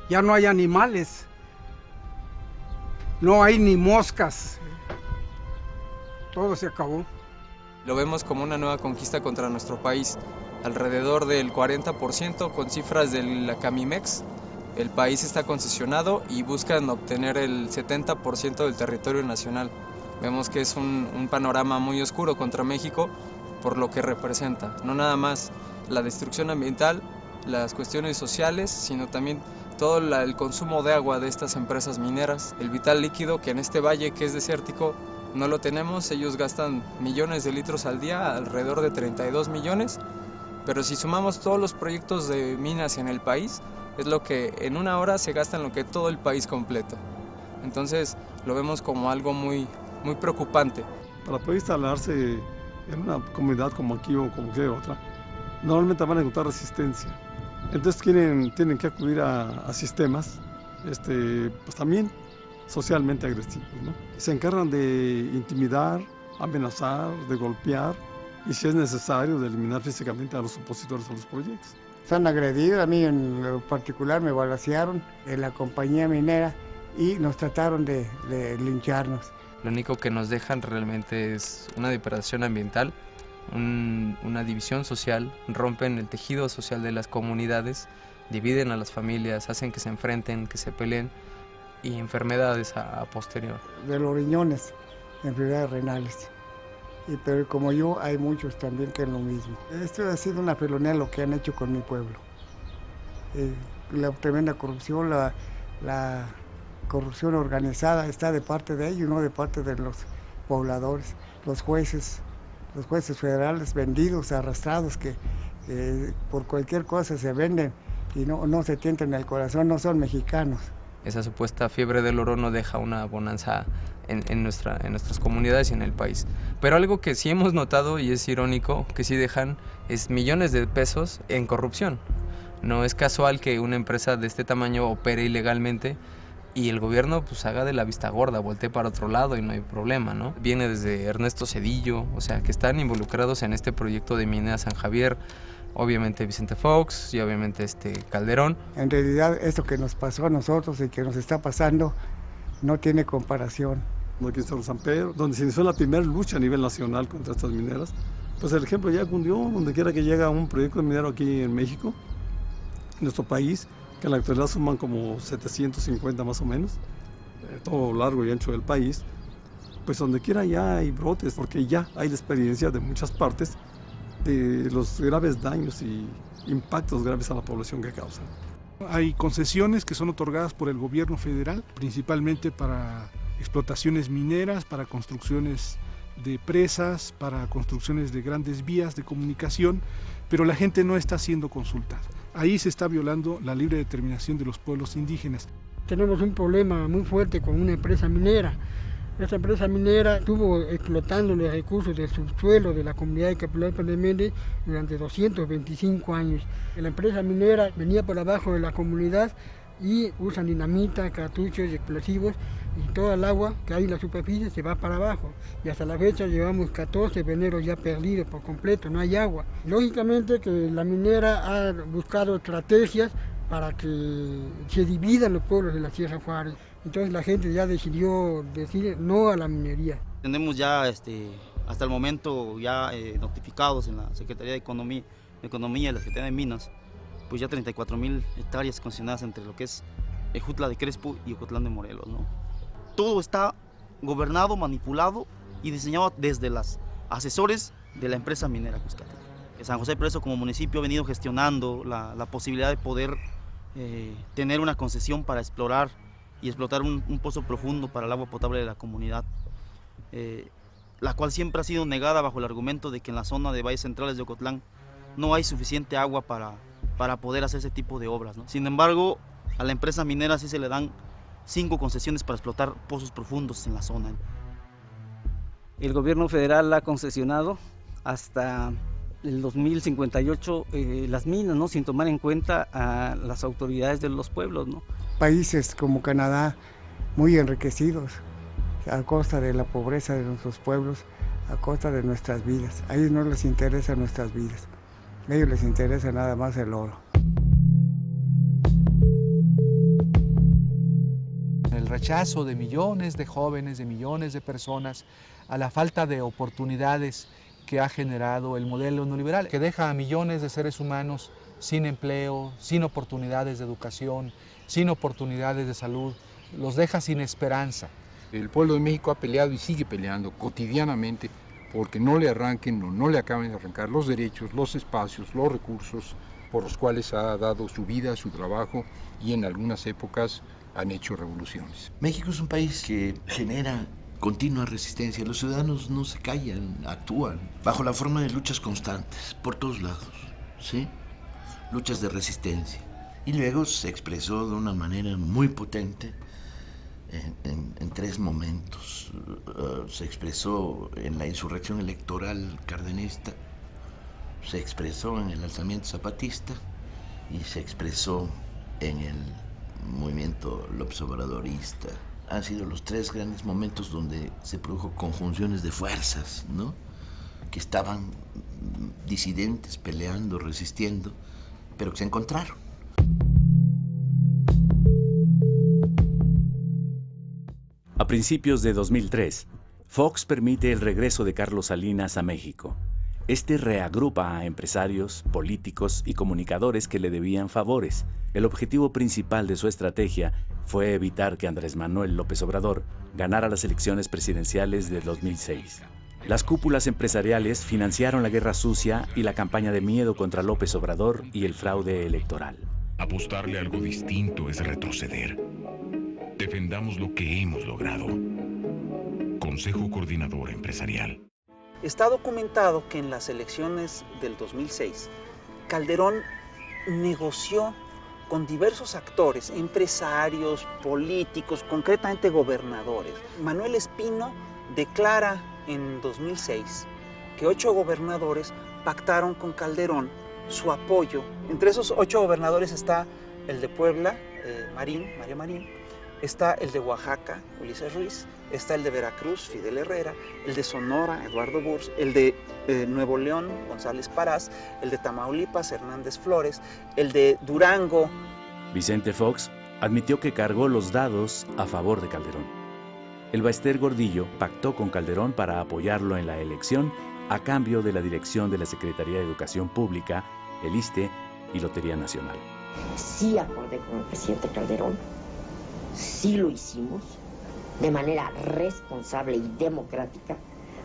Ya no hay animales, no hay ni moscas, todo se acabó. Lo vemos como una nueva conquista contra nuestro país, alrededor del 40% con cifras de la Camimex. El país está concesionado y buscan obtener el 70% del territorio nacional. Vemos que es un panorama muy oscuro contra México por lo que representa. No nada más la destrucción ambiental, las cuestiones sociales, sino también todo el consumo de agua de estas empresas mineras. El vital líquido que en este valle que es desértico no lo tenemos, ellos gastan millones de litros al día, alrededor de 32 millones. Pero si sumamos todos los proyectos de minas en el país, es lo que en una hora se gasta en lo que todo el país completo. Entonces lo vemos como algo muy preocupante. Para poder instalarse en una comunidad como aquí o como cualquier otra, normalmente van a encontrar resistencia. Entonces tienen que acudir a sistemas pues también socialmente agresivos, ¿no? Se encargan de intimidar, amenazar, de golpear y si es necesario de eliminar físicamente a los opositores a los proyectos. Se han agredido, a mí en lo particular me balacearon en la compañía minera y nos trataron de lincharnos. Lo único que nos dejan realmente es una depredación ambiental, una división social, rompen el tejido social de las comunidades, dividen a las familias, hacen que se enfrenten, que se peleen y enfermedades a posterior. De los riñones, enfermedades renales. Pero como yo, hay muchos también que es lo mismo. Esto ha sido una felonía lo que han hecho con mi pueblo. La tremenda corrupción, la corrupción organizada está de parte de ellos, no de parte de los pobladores. Los jueces los jueces federales vendidos, arrastrados, que por cualquier cosa se venden y no se tientan el corazón, no son mexicanos. Esa supuesta fiebre del oro no deja una bonanza en nuestras comunidades y en el país. Pero algo que sí hemos notado, y es irónico, que sí dejan, es millones de pesos en corrupción. No es casual que una empresa de este tamaño opere ilegalmente y el gobierno pues haga de la vista gorda, voltee para otro lado y no hay problema, ¿no? Viene desde Ernesto Zedillo, o sea, que están involucrados en este proyecto de Minera San Javier, obviamente Vicente Fox y obviamente Calderón. En realidad esto que nos pasó a nosotros y que nos está pasando no tiene comparación. Aquí está San Pedro, donde se inició la primera lucha a nivel nacional contra estas mineras. Pues el ejemplo ya cundió, donde quiera que llega un proyecto de minero aquí en México, en nuestro país, que en la actualidad suman como 750 más o menos, todo largo y ancho del país, pues donde quiera ya hay brotes, porque ya hay la experiencia de muchas partes de los graves daños y impactos graves a la población que causan. Hay concesiones que son otorgadas por el gobierno federal, principalmente para explotaciones mineras, para construcciones de presas, para construcciones de grandes vías de comunicación, pero la gente no está siendo consultada. Ahí se está violando la libre determinación de los pueblos indígenas. Tenemos un problema muy fuerte con una empresa minera. Esta empresa minera estuvo explotando los recursos del subsuelo de la comunidad de Capilapa de Méndez durante 225 años. La empresa minera venía por abajo de la comunidad y usan dinamita, cartuchos, explosivos, y toda el agua que hay en la superficie se va para abajo. Y hasta la fecha llevamos 14 veneros ya perdidos por completo, no hay agua. Lógicamente que la minera ha buscado estrategias para que se dividan los pueblos de la Sierra Juárez. Entonces la gente ya decidió decir no a la minería. Tenemos ya hasta el momento ya notificados en la Secretaría de Economía y la Secretaría de Minas, pues ya 34,000 hectáreas concesionadas entre lo que es Ejutla de Crespo y Ocotlán de Morelos, ¿no? Todo está gobernado, manipulado y diseñado desde los asesores de la empresa minera Cuscatlán. San José Preso como municipio ha venido gestionando la posibilidad de poder tener una concesión para explorar y explotar un pozo profundo para el agua potable de la comunidad, la cual siempre ha sido negada bajo el argumento de que en la zona de valles centrales de Ocotlán no hay suficiente agua para poder hacer ese tipo de obras, ¿no? Sin embargo, a la empresa minera sí se le dan 5 concesiones para explotar pozos profundos en la zona. El gobierno federal ha concesionado hasta el 2058 las minas, ¿no? Sin tomar en cuenta a las autoridades de los pueblos, ¿no? Países como Canadá muy enriquecidos a costa de la pobreza de nuestros pueblos, a costa de nuestras vidas. A ellos no les interesa nuestras vidas, a ellos les interesa nada más el oro. El rechazo de millones de jóvenes, de millones de personas a la falta de oportunidades que ha generado el modelo neoliberal, que deja a millones de seres humanos sin empleo, sin oportunidades de educación, sin oportunidades de salud, los deja sin esperanza. El pueblo de México ha peleado y sigue peleando cotidianamente porque no le arranquen o no le acaben de arrancar los derechos, los espacios, los recursos por los cuales ha dado su vida, su trabajo y en algunas épocas han hecho revoluciones. México es un país que genera continua resistencia. Los ciudadanos no se callan, actúan bajo la forma de luchas constantes por todos lados, ¿sí? Luchas de resistencia. Y luego se expresó de una manera muy potente en 3 momentos. Se expresó en la insurrección electoral cardenista, se expresó en el alzamiento zapatista y se expresó en el movimiento López Obradorista. Han sido los 3 grandes momentos donde se produjo conjunciones de fuerzas, ¿no? Que estaban disidentes, peleando, resistiendo, pero que se encontraron. A principios de 2003, Fox permite el regreso de Carlos Salinas a México. Este reagrupa a empresarios, políticos y comunicadores que le debían favores. El objetivo principal de su estrategia fue evitar que Andrés Manuel López Obrador ganara las elecciones presidenciales de 2006. Las cúpulas empresariales financiaron la guerra sucia y la campaña de miedo contra López Obrador y el fraude electoral. Apostarle a algo distinto es retroceder. Defendamos lo que hemos logrado. Consejo Coordinador Empresarial. Está documentado que en las elecciones del 2006, Calderón negoció con diversos actores, empresarios, políticos, concretamente gobernadores. Manuel Espino declara en 2006 que 8 gobernadores pactaron con Calderón su apoyo. Entre esos 8 gobernadores está el de Puebla, Mario Marín, está el de Oaxaca, Ulises Ruiz, está el de Veracruz, Fidel Herrera, el de Sonora, Eduardo Burs, el de Nuevo León, González Parás, el de Tamaulipas, Hernández Flores, el de Durango. Vicente Fox admitió que cargó los dados a favor de Calderón. El Baester Gordillo pactó con Calderón para apoyarlo en la elección a cambio de la dirección de la Secretaría de Educación Pública, el ISSSTE y Lotería Nacional. Sí acordé con el presidente Calderón, sí lo hicimos de manera responsable y democrática,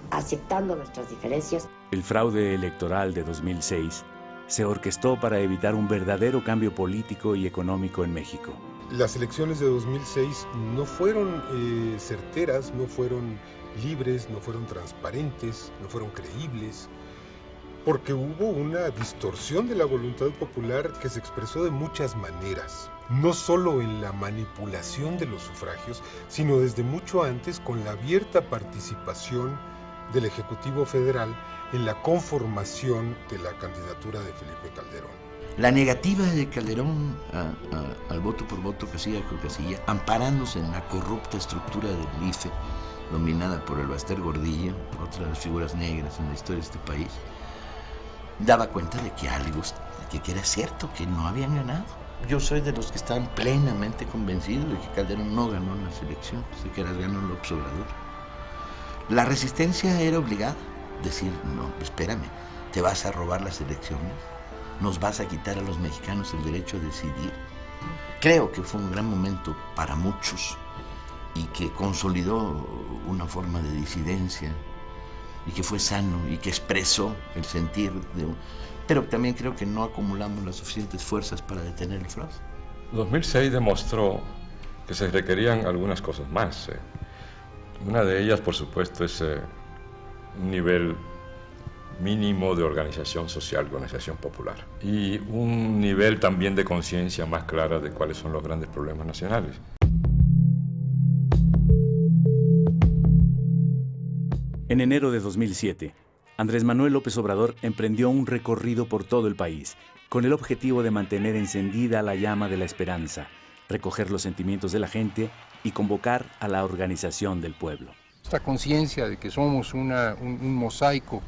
aceptando nuestras diferencias. El fraude electoral de 2006 se orquestó para evitar un verdadero cambio político y económico en México. Las elecciones de 2006 no fueron certeras, no fueron libres, no fueron transparentes, no fueron creíbles, porque hubo una distorsión de la voluntad popular que se expresó de muchas maneras, no solo en la manipulación de los sufragios, sino desde mucho antes con la abierta participación del Ejecutivo Federal en la conformación de la candidatura de Felipe Calderón. La negativa de Calderón al voto por voto, casilla por casilla, amparándose en la corrupta estructura del IFE, dominada por el Baester Gordillo, otra de las figuras negras en la historia de este país, daba cuenta de que algo, que era cierto, que no habían ganado. Yo soy de los que están plenamente convencidos de que Calderón no ganó las elecciones, de que las ganó López Obrador. La resistencia era obligada, decir, no, espérame, te vas a robar las elecciones, nos vas a quitar a los mexicanos el derecho a decidir. Creo que fue un gran momento para muchos y que consolidó una forma de disidencia y que fue sano y que expresó el sentir de... Pero también creo que no acumulamos las suficientes fuerzas para detener el fraude. 2006 demostró que se requerían algunas cosas más. Una de ellas, por supuesto, es un nivel mínimo de organización social, organización popular, y un nivel también de conciencia más clara de cuáles son los grandes problemas nacionales. En enero de 2007, Andrés Manuel López Obrador emprendió un recorrido por todo el país, con el objetivo de mantener encendida la llama de la esperanza, recoger los sentimientos de la gente y convocar a la organización del pueblo. Esta conciencia de que somos un mosaico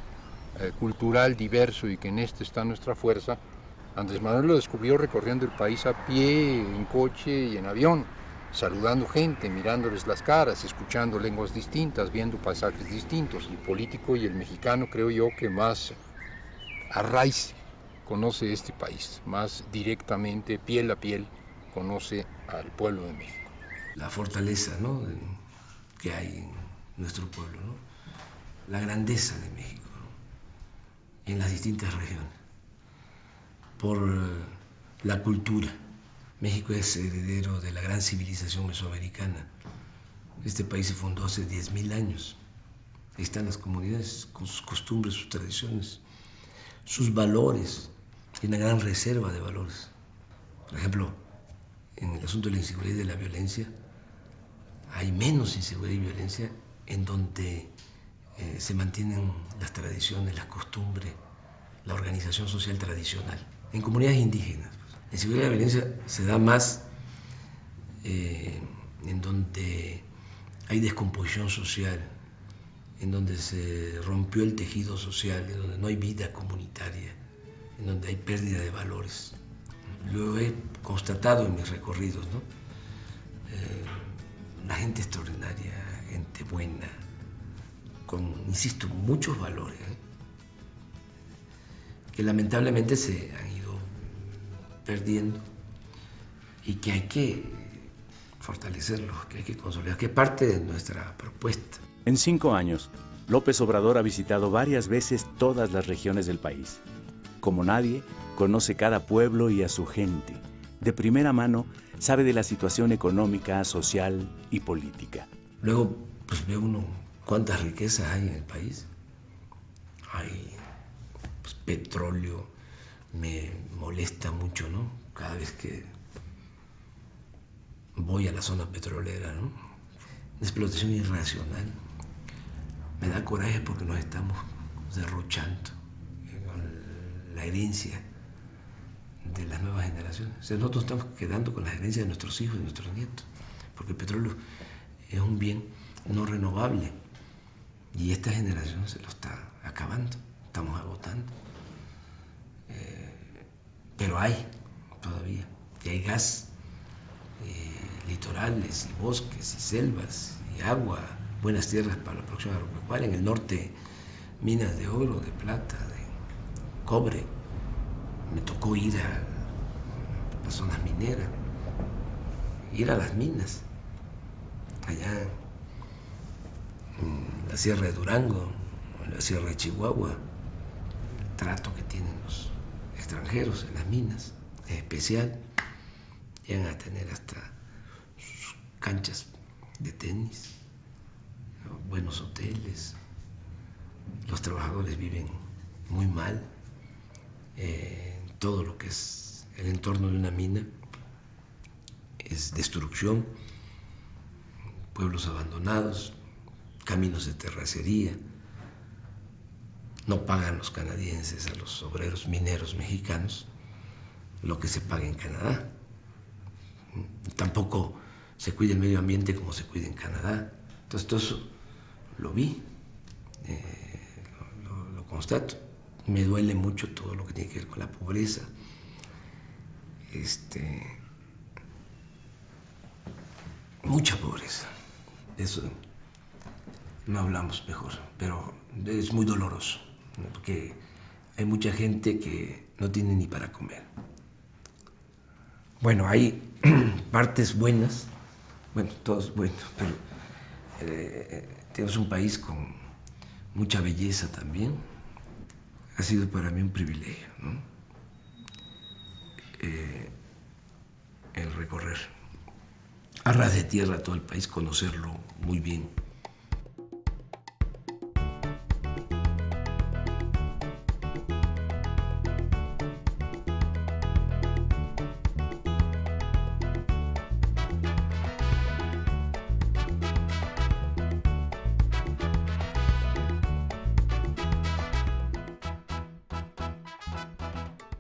cultural diverso y que en este está nuestra fuerza, Andrés Manuel lo descubrió recorriendo el país a pie, en coche y en avión, saludando gente, mirándoles las caras, escuchando lenguas distintas, viendo paisajes distintos. El político y el mexicano, creo yo, que más a raíz conoce este país, más directamente, piel a piel, conoce al pueblo de México. La fortaleza, ¿no?, que hay en nuestro pueblo, ¿no?, la grandeza de México, ¿no?, en las distintas regiones, por la cultura. México es heredero de la gran civilización mesoamericana. Este país se fundó hace 10.000 años. Ahí están las comunidades con sus costumbres, sus tradiciones, sus valores. Hay una gran reserva de valores. Por ejemplo, en el asunto de la inseguridad y de la violencia, hay menos inseguridad y violencia en donde se mantienen las tradiciones, las costumbres, la organización social tradicional. En comunidades indígenas, la inseguridad y la violencia se da más en donde hay descomposición social, en donde se rompió el tejido social, en donde no hay vida comunitaria, en donde hay pérdida de valores. Lo he constatado en mis recorridos, ¿no? La gente extraordinaria, gente buena, con, insisto, muchos valores, que lamentablemente se han ido perdiendo y que hay que fortalecerlos, que hay que consolidar, que es parte de nuestra propuesta. En 5 años, López Obrador ha visitado varias veces todas las regiones del país. Como nadie, conoce cada pueblo y a su gente. De primera mano, sabe de la situación económica, social y política. Luego, pues ve uno cuántas riquezas hay en el país. hay pues, petróleo, me molesta mucho, ¿no? Cada vez que voy a la zona petrolera, ¿no? Una explotación irracional. Me da coraje porque nos estamos derrochando con la herencia de las nuevas generaciones. O sea, nosotros estamos quedando con la herencia de nuestros hijos y nuestros nietos, porque el petróleo es un bien no renovable y esta generación se lo está acabando, estamos agotando. Pero hay todavía, y hay gas, litorales y bosques y selvas y agua, buenas tierras para la producción agropecuaria. En el norte, minas de oro, de plata, de cobre. Me tocó ir a las zonas mineras, ir a las minas, allá en la Sierra de Durango, en la Sierra de Chihuahua. El trato que tienen los extranjeros en las minas es especial. Llegan a tener hasta sus canchas de tenis, buenos hoteles. Los trabajadores viven muy mal. Todo lo que es el entorno de una mina es destrucción, pueblos abandonados, caminos de terracería. No pagan los canadienses a los obreros mineros mexicanos lo que se paga en Canadá. Tampoco se cuida el medio ambiente como se cuida en Canadá. Entonces todo eso lo vi, lo constato. Me duele mucho todo lo que tiene que ver con la pobreza. Mucha pobreza. Eso no hablamos mejor, pero es muy doloroso, ¿no? Porque hay mucha gente que no tiene ni para comer. Bueno, hay partes buenas, bueno, todo es bueno, pero tenemos un país con mucha belleza también. Ha sido para mí un privilegio, ¿no? El recorrer a ras de tierra todo el país, conocerlo muy bien.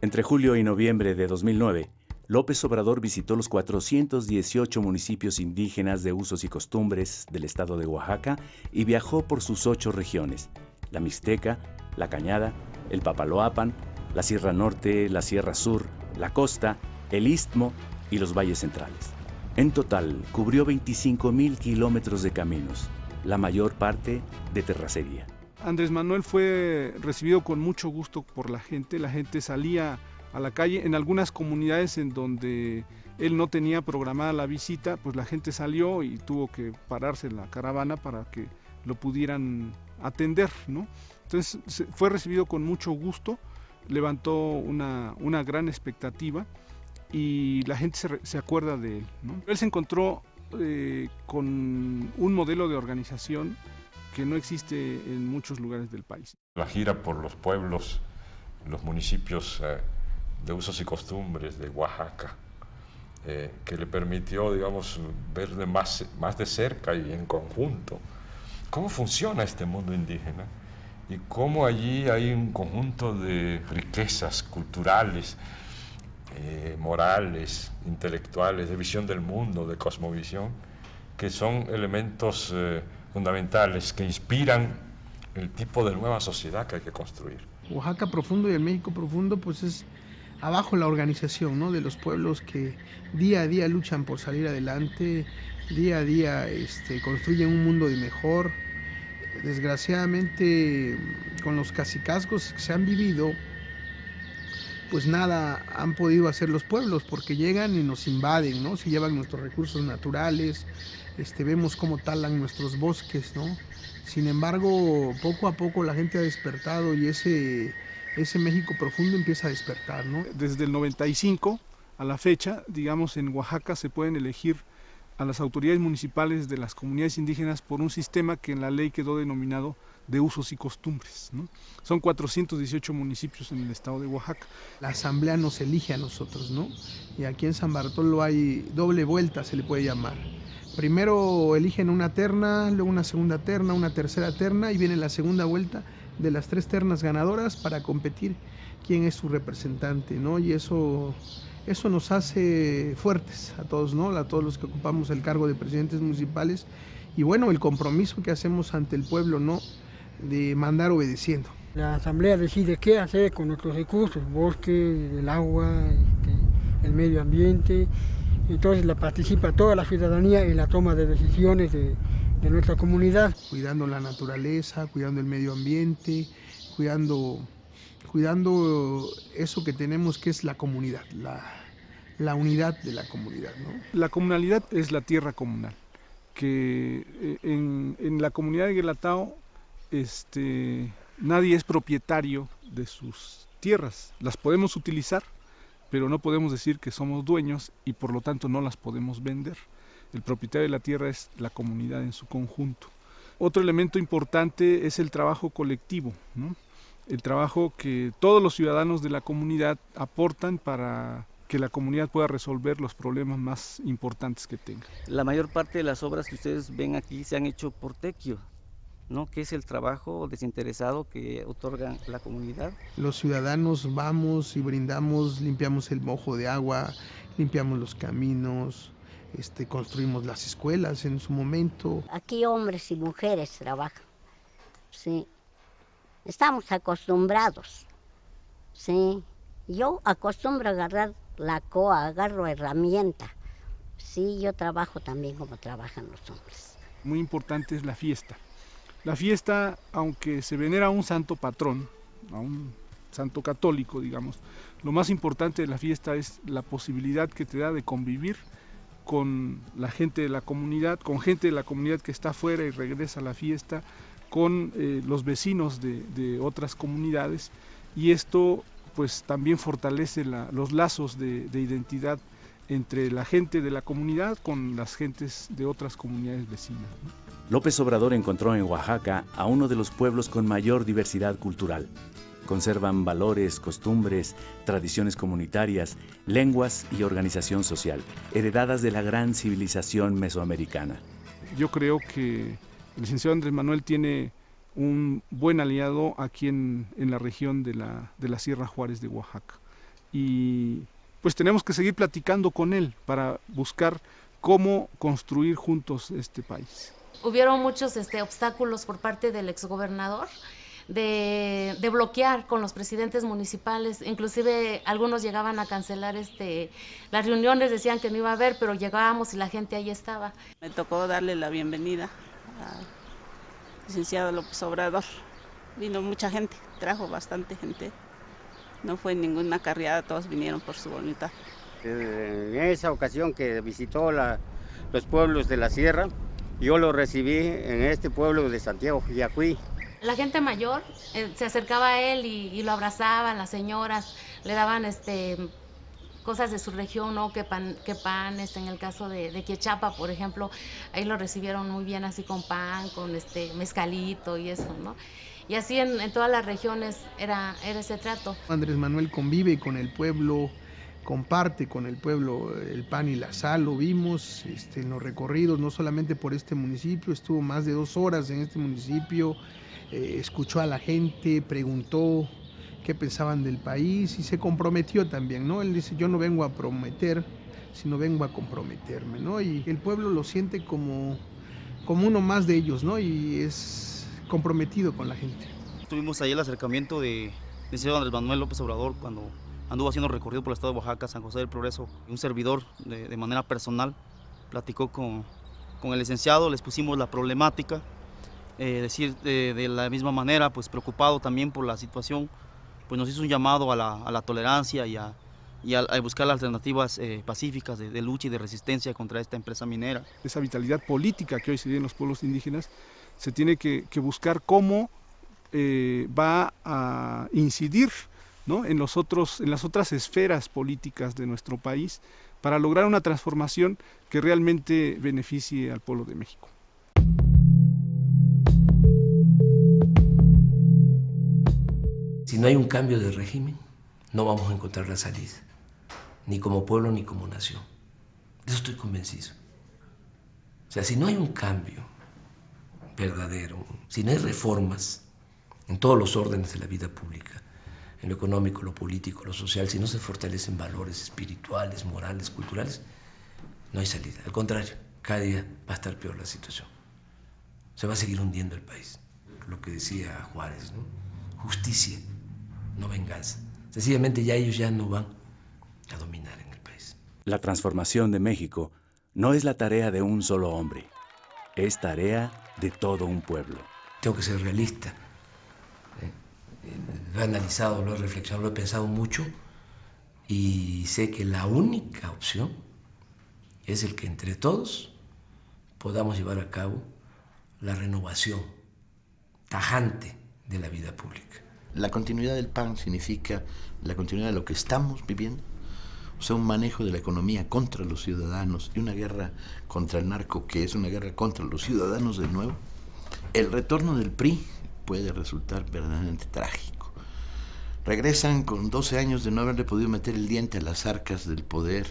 Entre julio y noviembre de 2009, López Obrador visitó los 418 municipios indígenas de usos y costumbres del estado de Oaxaca y viajó por sus 8 regiones: la Mixteca, la Cañada, el Papaloapan, la Sierra Norte, la Sierra Sur, la Costa, el Istmo y los valles centrales. En total, cubrió 25,000 kilómetros de caminos, la mayor parte de terracería. Andrés Manuel fue recibido con mucho gusto por la gente salía a la calle. En algunas comunidades en donde él no tenía programada la visita, pues la gente salió y tuvo que pararse en la caravana para que lo pudieran atender, ¿no? Entonces fue recibido con mucho gusto, levantó una gran expectativa y la gente se acuerda de él, ¿no? Él se encontró con un modelo de organización que no existe en muchos lugares del país. La gira por los pueblos, los municipios de usos y costumbres de Oaxaca, que le permitió, digamos, ver más de cerca y en conjunto cómo funciona este mundo indígena y cómo allí hay un conjunto de riquezas culturales, morales, intelectuales, de visión del mundo, de cosmovisión, que son elementos fundamentales que inspiran el tipo de nueva sociedad que hay que construir. Oaxaca profundo y el México profundo, pues es abajo la organización, ¿no?, de los pueblos que día a día luchan por salir adelante, día a día construyen un mundo de mejor. Desgraciadamente, con los cacicazgos que se han vivido, pues nada han podido hacer los pueblos, porque llegan y nos invaden, ¿no? Se llevan nuestros recursos naturales, vemos cómo talan nuestros bosques, ¿no? Sin embargo, poco a poco la gente ha despertado y ese México profundo empieza a despertar, ¿no? Desde el 95 a la fecha, digamos, en Oaxaca se pueden elegir a las autoridades municipales de las comunidades indígenas por un sistema que en la ley quedó denominado de usos y costumbres, ¿no? Son 418 municipios en el estado de Oaxaca. La asamblea nos elige a nosotros, ¿no? Y aquí en San Bartolo hay doble vuelta, se le puede llamar. Primero eligen una terna, luego una segunda terna, una tercera terna y viene la segunda vuelta de las 3 ternas ganadoras para competir quién es su representante, ¿no? Y eso nos hace fuertes a todos, ¿no? A todos los que ocupamos el cargo de presidentes municipales y bueno, el compromiso que hacemos ante el pueblo, ¿no? De mandar obedeciendo. La asamblea decide qué hacer con nuestros recursos, bosque, el agua, el medio ambiente. Entonces participa toda la ciudadanía en la toma de decisiones de nuestra comunidad. Cuidando la naturaleza, cuidando el medio ambiente, cuidando eso que tenemos que es la comunidad, la unidad de la comunidad, ¿no? La comunalidad es la tierra comunal, que en la comunidad de Guelatao nadie es propietario de sus tierras, las podemos utilizar, pero no podemos decir que somos dueños y por lo tanto no las podemos vender. El propietario de la tierra es la comunidad en su conjunto. Otro elemento importante es el trabajo colectivo, ¿no? El trabajo que todos los ciudadanos de la comunidad aportan para que la comunidad pueda resolver los problemas más importantes que tenga. La mayor parte de las obras que ustedes ven aquí se han hecho por tequio, ¿no? Que es el trabajo desinteresado que otorga la comunidad. Los ciudadanos vamos y brindamos, limpiamos el mojo de agua, limpiamos los caminos, construimos las escuelas en su momento. Aquí hombres y mujeres trabajan, sí. Estamos acostumbrados, sí. Yo acostumbro a agarrar la coa, agarro herramienta. Sí, yo trabajo también como trabajan los hombres. Muy importante es la fiesta. La fiesta, aunque se venera a un santo patrón, a un santo católico, digamos, lo más importante de la fiesta es la posibilidad que te da de convivir con la gente de la comunidad, con gente de la comunidad que está afuera y regresa a la fiesta, con los vecinos de otras comunidades, y esto pues también fortalece los lazos de identidad entre la gente de la comunidad con las gentes de otras comunidades vecinas, ¿no? López Obrador encontró en Oaxaca a uno de los pueblos con mayor diversidad cultural. Conservan valores, costumbres, tradiciones comunitarias, lenguas y organización social, heredadas de la gran civilización mesoamericana. Yo creo que el licenciado Andrés Manuel tiene un buen aliado aquí en la región de la Sierra Juárez de Oaxaca. Y pues tenemos que seguir platicando con él para buscar cómo construir juntos este país. Hubieron muchos obstáculos por parte del exgobernador de bloquear con los presidentes municipales, inclusive algunos llegaban a cancelar las reuniones, decían que no iba a haber, pero llegábamos y la gente ahí estaba. Me tocó darle la bienvenida al licenciado López Obrador. Vino mucha gente, trajo bastante gente. No fue ninguna carreada, todos vinieron por su voluntad. En esa ocasión que visitó los pueblos de la sierra, yo lo recibí en este pueblo de Santiago Jillacuí. La gente mayor se acercaba a él y lo abrazaban, las señoras le daban cosas de su región, ¿no? Que pan, en el caso de Quiechapa, por ejemplo, ahí lo recibieron muy bien, así con pan, con mezcalito y eso, ¿no? Y así en todas las regiones era ese trato. Andrés Manuel convive con el pueblo, comparte con el pueblo el pan y la sal, lo vimos en los recorridos, no solamente por este municipio, estuvo más de 2 horas en este municipio, escuchó a la gente, preguntó qué pensaban del país y se comprometió también, ¿no? Él dice, yo no vengo a prometer, sino vengo a comprometerme, ¿no? Y el pueblo lo siente como uno más de ellos, ¿no? Y es comprometido con la gente. Tuvimos ahí el acercamiento de licenciado Andrés Manuel López Obrador cuando anduvo haciendo recorrido por el estado de Oaxaca, San José del Progreso. Un servidor de manera personal platicó con el licenciado, les pusimos la problemática, decir de la misma manera, pues preocupado también por la situación, pues nos hizo un llamado a la tolerancia y a buscar alternativas pacíficas de lucha y de resistencia contra esta empresa minera. Esa vitalidad política que hoy se vive en los pueblos indígenas se tiene que buscar cómo va a incidir, ¿no? en las otras esferas políticas de nuestro país para lograr una transformación que realmente beneficie al pueblo de México. Si no hay un cambio de régimen, no vamos a encontrar la salida, ni como pueblo ni como nación. De eso estoy convencido. O sea, si no hay un cambio verdadero, si no hay reformas en todos los órdenes de la vida pública, en lo económico, lo político, lo social, si no se fortalecen valores espirituales, morales, culturales, no hay salida. Al contrario, cada día va a estar peor la situación. Se va a seguir hundiendo el país. Lo que decía Juárez, ¿no? Justicia, no venganza. Sencillamente ya ellos ya no van a dominar en el país. La transformación de México no es la tarea de un solo hombre, es tarea de todo un pueblo. Tengo que ser realista. Lo he analizado, lo he reflexionado, lo he pensado mucho y sé que la única opción es el que entre todos podamos llevar a cabo la renovación tajante de la vida pública. La continuidad del PAN significa la continuidad de lo que estamos viviendo, o sea, un manejo de la economía contra los ciudadanos y una guerra contra el narco, que es una guerra contra los ciudadanos de nuevo. El retorno del PRI puede resultar verdaderamente trágico. Regresan con 12 años de no haberle podido meter el diente a las arcas del poder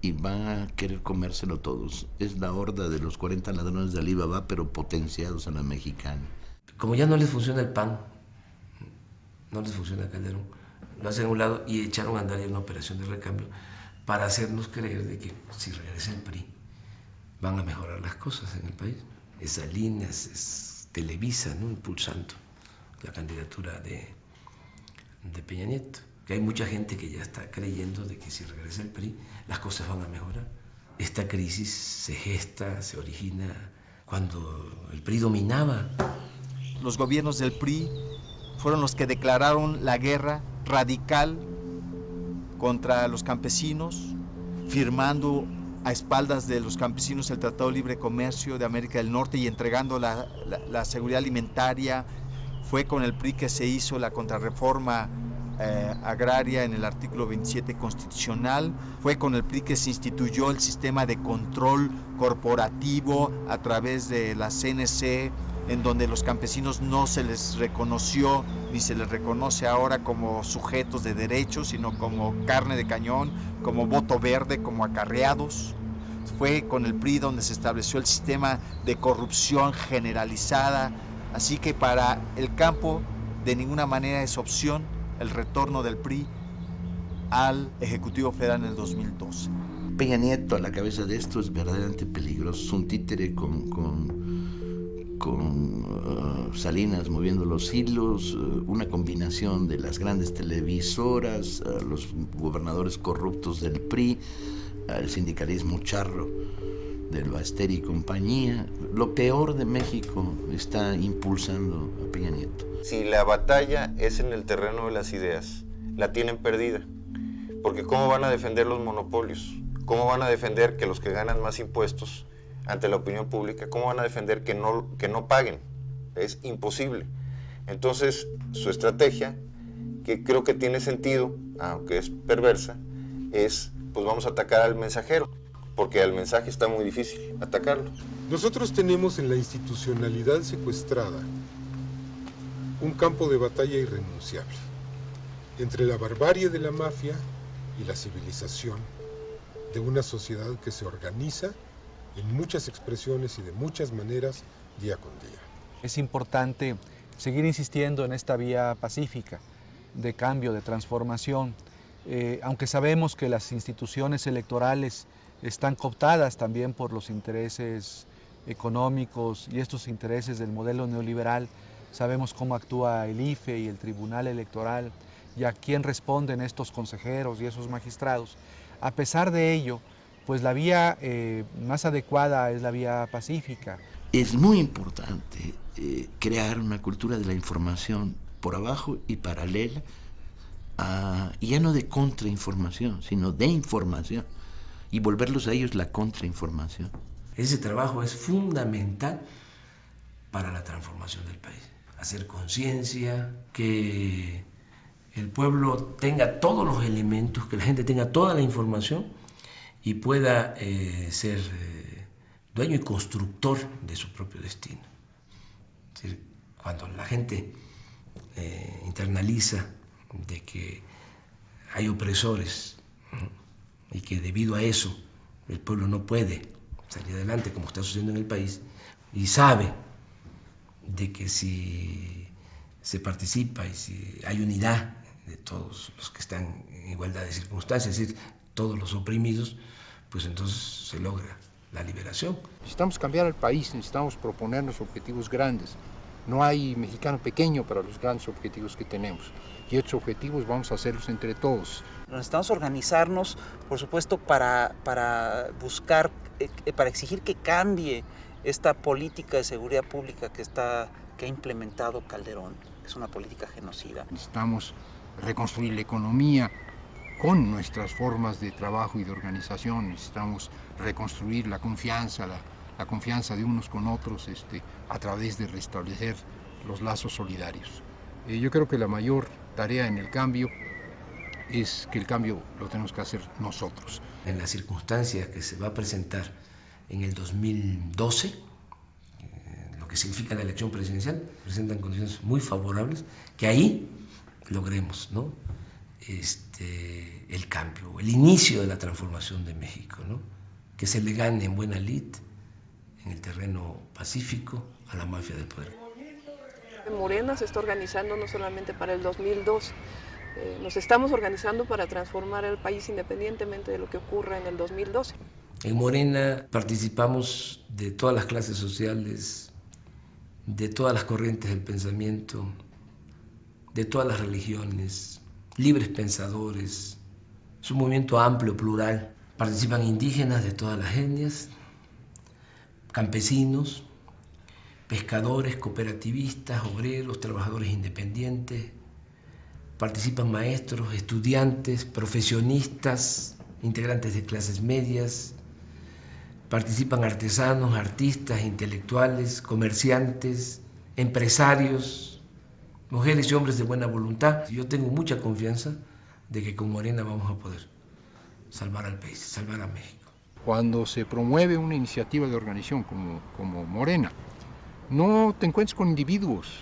y van a querer comérselo todos. Es la horda de los 40 ladrones de Alibaba, pero potenciados a la mexicana. Como ya no les funciona el PAN, no les funciona Calderón, lo hacen a un lado y echaron a andar ya una operación de recambio para hacernos creer de que si regresa el PRI van a mejorar las cosas en el país. Esa línea es Televisa, ¿no?, impulsando la candidatura de Peña Nieto. Que hay mucha gente que ya está creyendo de que si regresa el PRI las cosas van a mejorar. Esta crisis se gesta, se origina cuando el PRI dominaba. Los gobiernos del PRI fueron los que declararon la guerra radical contra los campesinos, firmando a espaldas de los campesinos el Tratado de Libre Comercio de América del Norte y entregando la seguridad alimentaria. Fue con el PRI que se hizo la contrarreforma agraria en el artículo 27 constitucional. Fue con el PRI que se instituyó el sistema de control corporativo a través de la CNC, en donde los campesinos no se les reconoció ni se les reconoce ahora como sujetos de derechos, sino como carne de cañón, como voto verde, como acarreados. Fue con el PRI donde se estableció el sistema de corrupción generalizada. Así que para el campo de ninguna manera es opción el retorno del PRI al Ejecutivo Federal en el 2012. Peña Nieto a la cabeza de esto es verdaderamente peligroso. Es un títere con Salinas moviendo los hilos, una combinación de las grandes televisoras, los gobernadores corruptos del PRI, el sindicalismo charro del Basteri y compañía. Lo peor de México está impulsando a Peña Nieto. Si la batalla es en el terreno de las ideas, la tienen perdida, porque ¿cómo van a defender los monopolios? ¿Cómo van a defender que los que ganan más impuestos ante la opinión pública, cómo van a defender que no paguen? Es imposible. Entonces, su estrategia, que creo que tiene sentido, aunque es perversa, es, pues vamos a atacar al mensajero, porque al mensaje está muy difícil atacarlo. Nosotros tenemos en la institucionalidad secuestrada un campo de batalla irrenunciable entre la barbarie de la mafia y la civilización de una sociedad que se organiza en muchas expresiones y de muchas maneras día con día. Es importante seguir insistiendo en esta vía pacífica de cambio, de transformación, aunque sabemos que las instituciones electorales están cooptadas también por los intereses económicos y estos intereses del modelo neoliberal. Sabemos cómo actúa el IFE y el Tribunal Electoral y a quién responden estos consejeros y esos magistrados. A pesar de ello, pues la vía más adecuada es la vía pacífica. Es muy importante crear una cultura de la información por abajo y paralela, y ya no de contrainformación, sino de información, y volverlos a ellos la contrainformación. Ese trabajo es fundamental para la transformación del país. Hacer conciencia, que el pueblo tenga todos los elementos, que la gente tenga toda la información y pueda ser dueño y constructor de su propio destino. Es decir, cuando la gente internaliza de que hay opresores, ¿no? Y que debido a eso el pueblo no puede salir adelante como está sucediendo en el país, y sabe de que si se participa y si hay unidad de todos los que están en igualdad de circunstancias, es decir, todos los oprimidos, pues entonces se logra la liberación. Necesitamos cambiar el país, necesitamos proponernos objetivos grandes. No hay mexicano pequeño para los grandes objetivos que tenemos. Y estos objetivos vamos a hacerlos entre todos. Necesitamos organizarnos, por supuesto, para buscar, para exigir que cambie esta política de seguridad pública que ha implementado Calderón. Es una política genocida. Necesitamos reconstruir la economía con nuestras formas de trabajo y de organización. Necesitamos reconstruir la confianza de unos con otros a través de restablecer los lazos solidarios. Yo creo que la mayor tarea en el cambio es que el cambio lo tenemos que hacer nosotros. En las circunstancias que se va a presentar en el 2012, lo que significa la elección presidencial, presentan condiciones muy favorables, que ahí logremos, ¿no? El cambio, el inicio de la transformación de México, ¿no? Que se le gane en buena lid, en el terreno pacífico, a la mafia del poder. Morena se está organizando no solamente para el 2002, nos estamos organizando para transformar el país independientemente de lo que ocurra en el 2012. En Morena participamos de todas las clases sociales, de todas las corrientes del pensamiento, de todas las religiones, libres pensadores. Es un movimiento amplio, plural. Participan indígenas de todas las etnias, campesinos, pescadores, cooperativistas, obreros, trabajadores independientes. Participan maestros, estudiantes, profesionistas, integrantes de clases medias. Participan artesanos, artistas, intelectuales, comerciantes, empresarios, mujeres y hombres de buena voluntad. Yo tengo mucha confianza de que con Morena vamos a poder salvar al país, salvar a México. Cuando se promueve una iniciativa de organización como Morena, no te encuentras con individuos,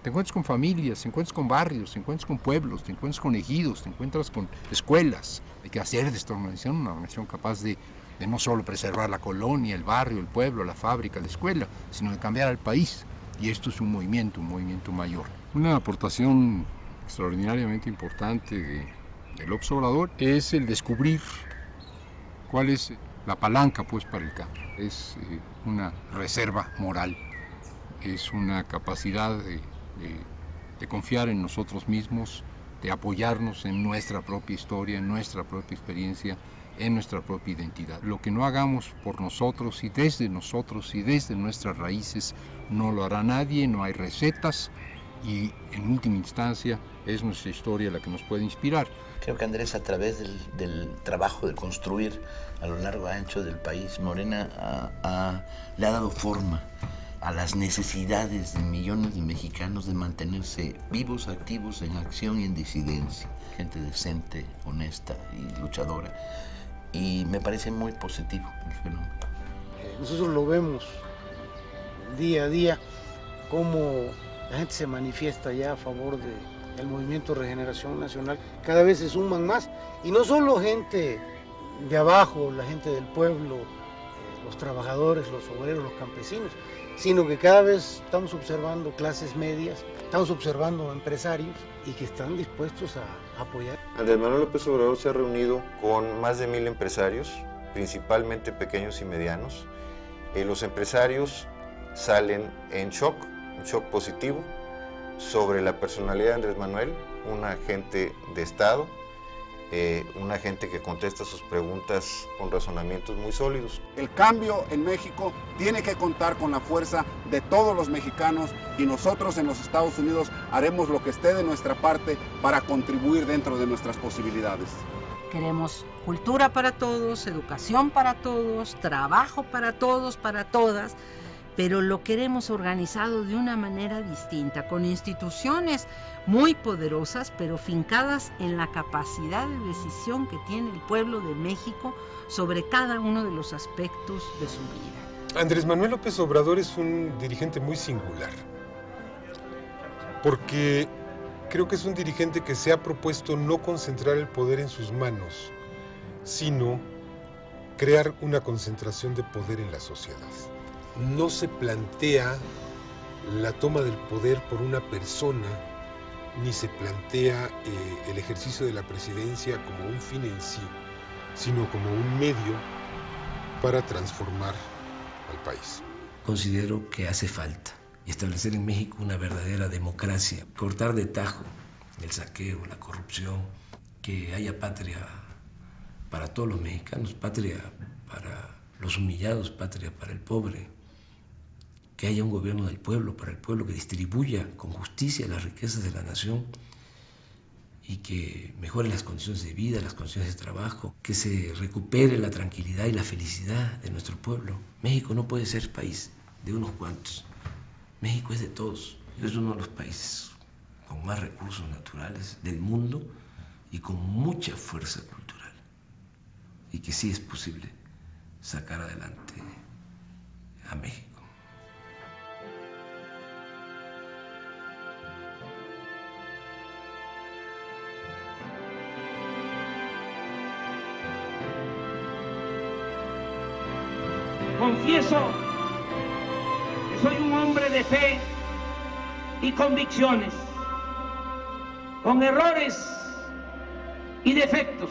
te encuentras con familias, te encuentras con barrios, te encuentras con pueblos, te encuentras con ejidos, te encuentras con escuelas. Hay que hacer de esta organización una organización capaz de no solo preservar la colonia, el barrio, el pueblo, la fábrica, la escuela, sino de cambiar al país. Y esto es un movimiento mayor. Una aportación extraordinariamente importante de López Obrador es el descubrir cuál es la palanca pues para el cambio. Es una reserva moral, es una capacidad de confiar en nosotros mismos, de apoyarnos en nuestra propia historia, en nuestra propia experiencia, en nuestra propia identidad. Lo que no hagamos por nosotros y desde nuestras raíces no lo hará nadie, no hay recetas y en última instancia es nuestra historia la que nos puede inspirar. Creo que Andrés, a través del trabajo de construir a lo largo y ancho del país, Morena le ha dado forma a las necesidades de millones de mexicanos de mantenerse vivos, activos, en acción y en disidencia. Gente decente, honesta y luchadora. Y me parece muy positivo el fenómeno. Nosotros lo vemos día a día, cómo la gente se manifiesta ya a favor del Movimiento de Regeneración Nacional. Cada vez se suman más, y no solo gente de abajo, la gente del pueblo, los trabajadores, los obreros, los campesinos, sino que cada vez estamos observando clases medias, estamos observando empresarios y que están dispuestos a apoyar. Andrés Manuel López Obrador se ha reunido con más de 1000 empresarios, principalmente pequeños y medianos. Los empresarios salen en shock positivo sobre la personalidad de Andrés Manuel, un agente de Estado, un agente que contesta sus preguntas con razonamientos muy sólidos. El cambio en México tiene que contar con la fuerza de todos los mexicanos, y nosotros en los Estados Unidos haremos lo que esté de nuestra parte para contribuir dentro de nuestras posibilidades. Queremos cultura para todos, educación para todos, trabajo para todos, para todas, pero lo queremos organizado de una manera distinta, con instituciones muy poderosas, pero fincadas en la capacidad de decisión que tiene el pueblo de México sobre cada uno de los aspectos de su vida. Andrés Manuel López Obrador es un dirigente muy singular. porque creo que es un dirigente que se ha propuesto no concentrar el poder en sus manos, sino crear una concentración de poder en la sociedad. No se plantea la toma del poder por una persona, ni se plantea el ejercicio de la presidencia como un fin en sí, sino como un medio para transformar al país. Considero que hace falta establecer en México una verdadera democracia, cortar de tajo el saqueo, la corrupción, que haya patria para todos los mexicanos, patria para los humillados, patria para el pobre, que haya un gobierno del pueblo, para el pueblo, que distribuya con justicia las riquezas de la nación y que mejore las condiciones de vida, las condiciones de trabajo, que se recupere la tranquilidad y la felicidad de nuestro pueblo. México no puede ser país de unos cuantos. México es de todos. Es uno de los países con más recursos naturales del mundo y con mucha fuerza cultural. Y que sí es posible sacar adelante a México. Confieso que soy un hombre de fe y convicciones, con errores y defectos,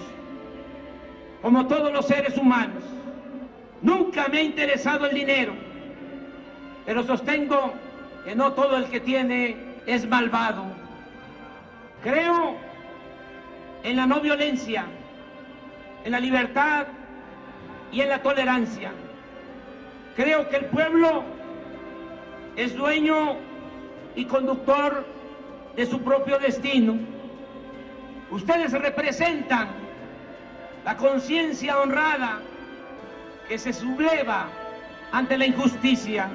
como todos los seres humanos. Nunca me ha interesado el dinero, pero sostengo que no todo el que tiene es malvado. Creo en la no violencia, en la libertad y en la tolerancia. Creo que el pueblo es dueño y conductor de su propio destino. Ustedes representan la conciencia honrada que se subleva ante la injusticia.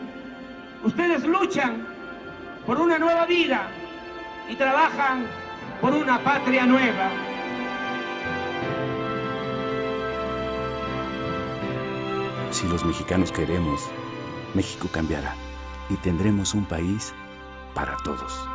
Ustedes luchan por una nueva vida y trabajan por una patria nueva. Si los mexicanos queremos, México cambiará y tendremos un país para todos.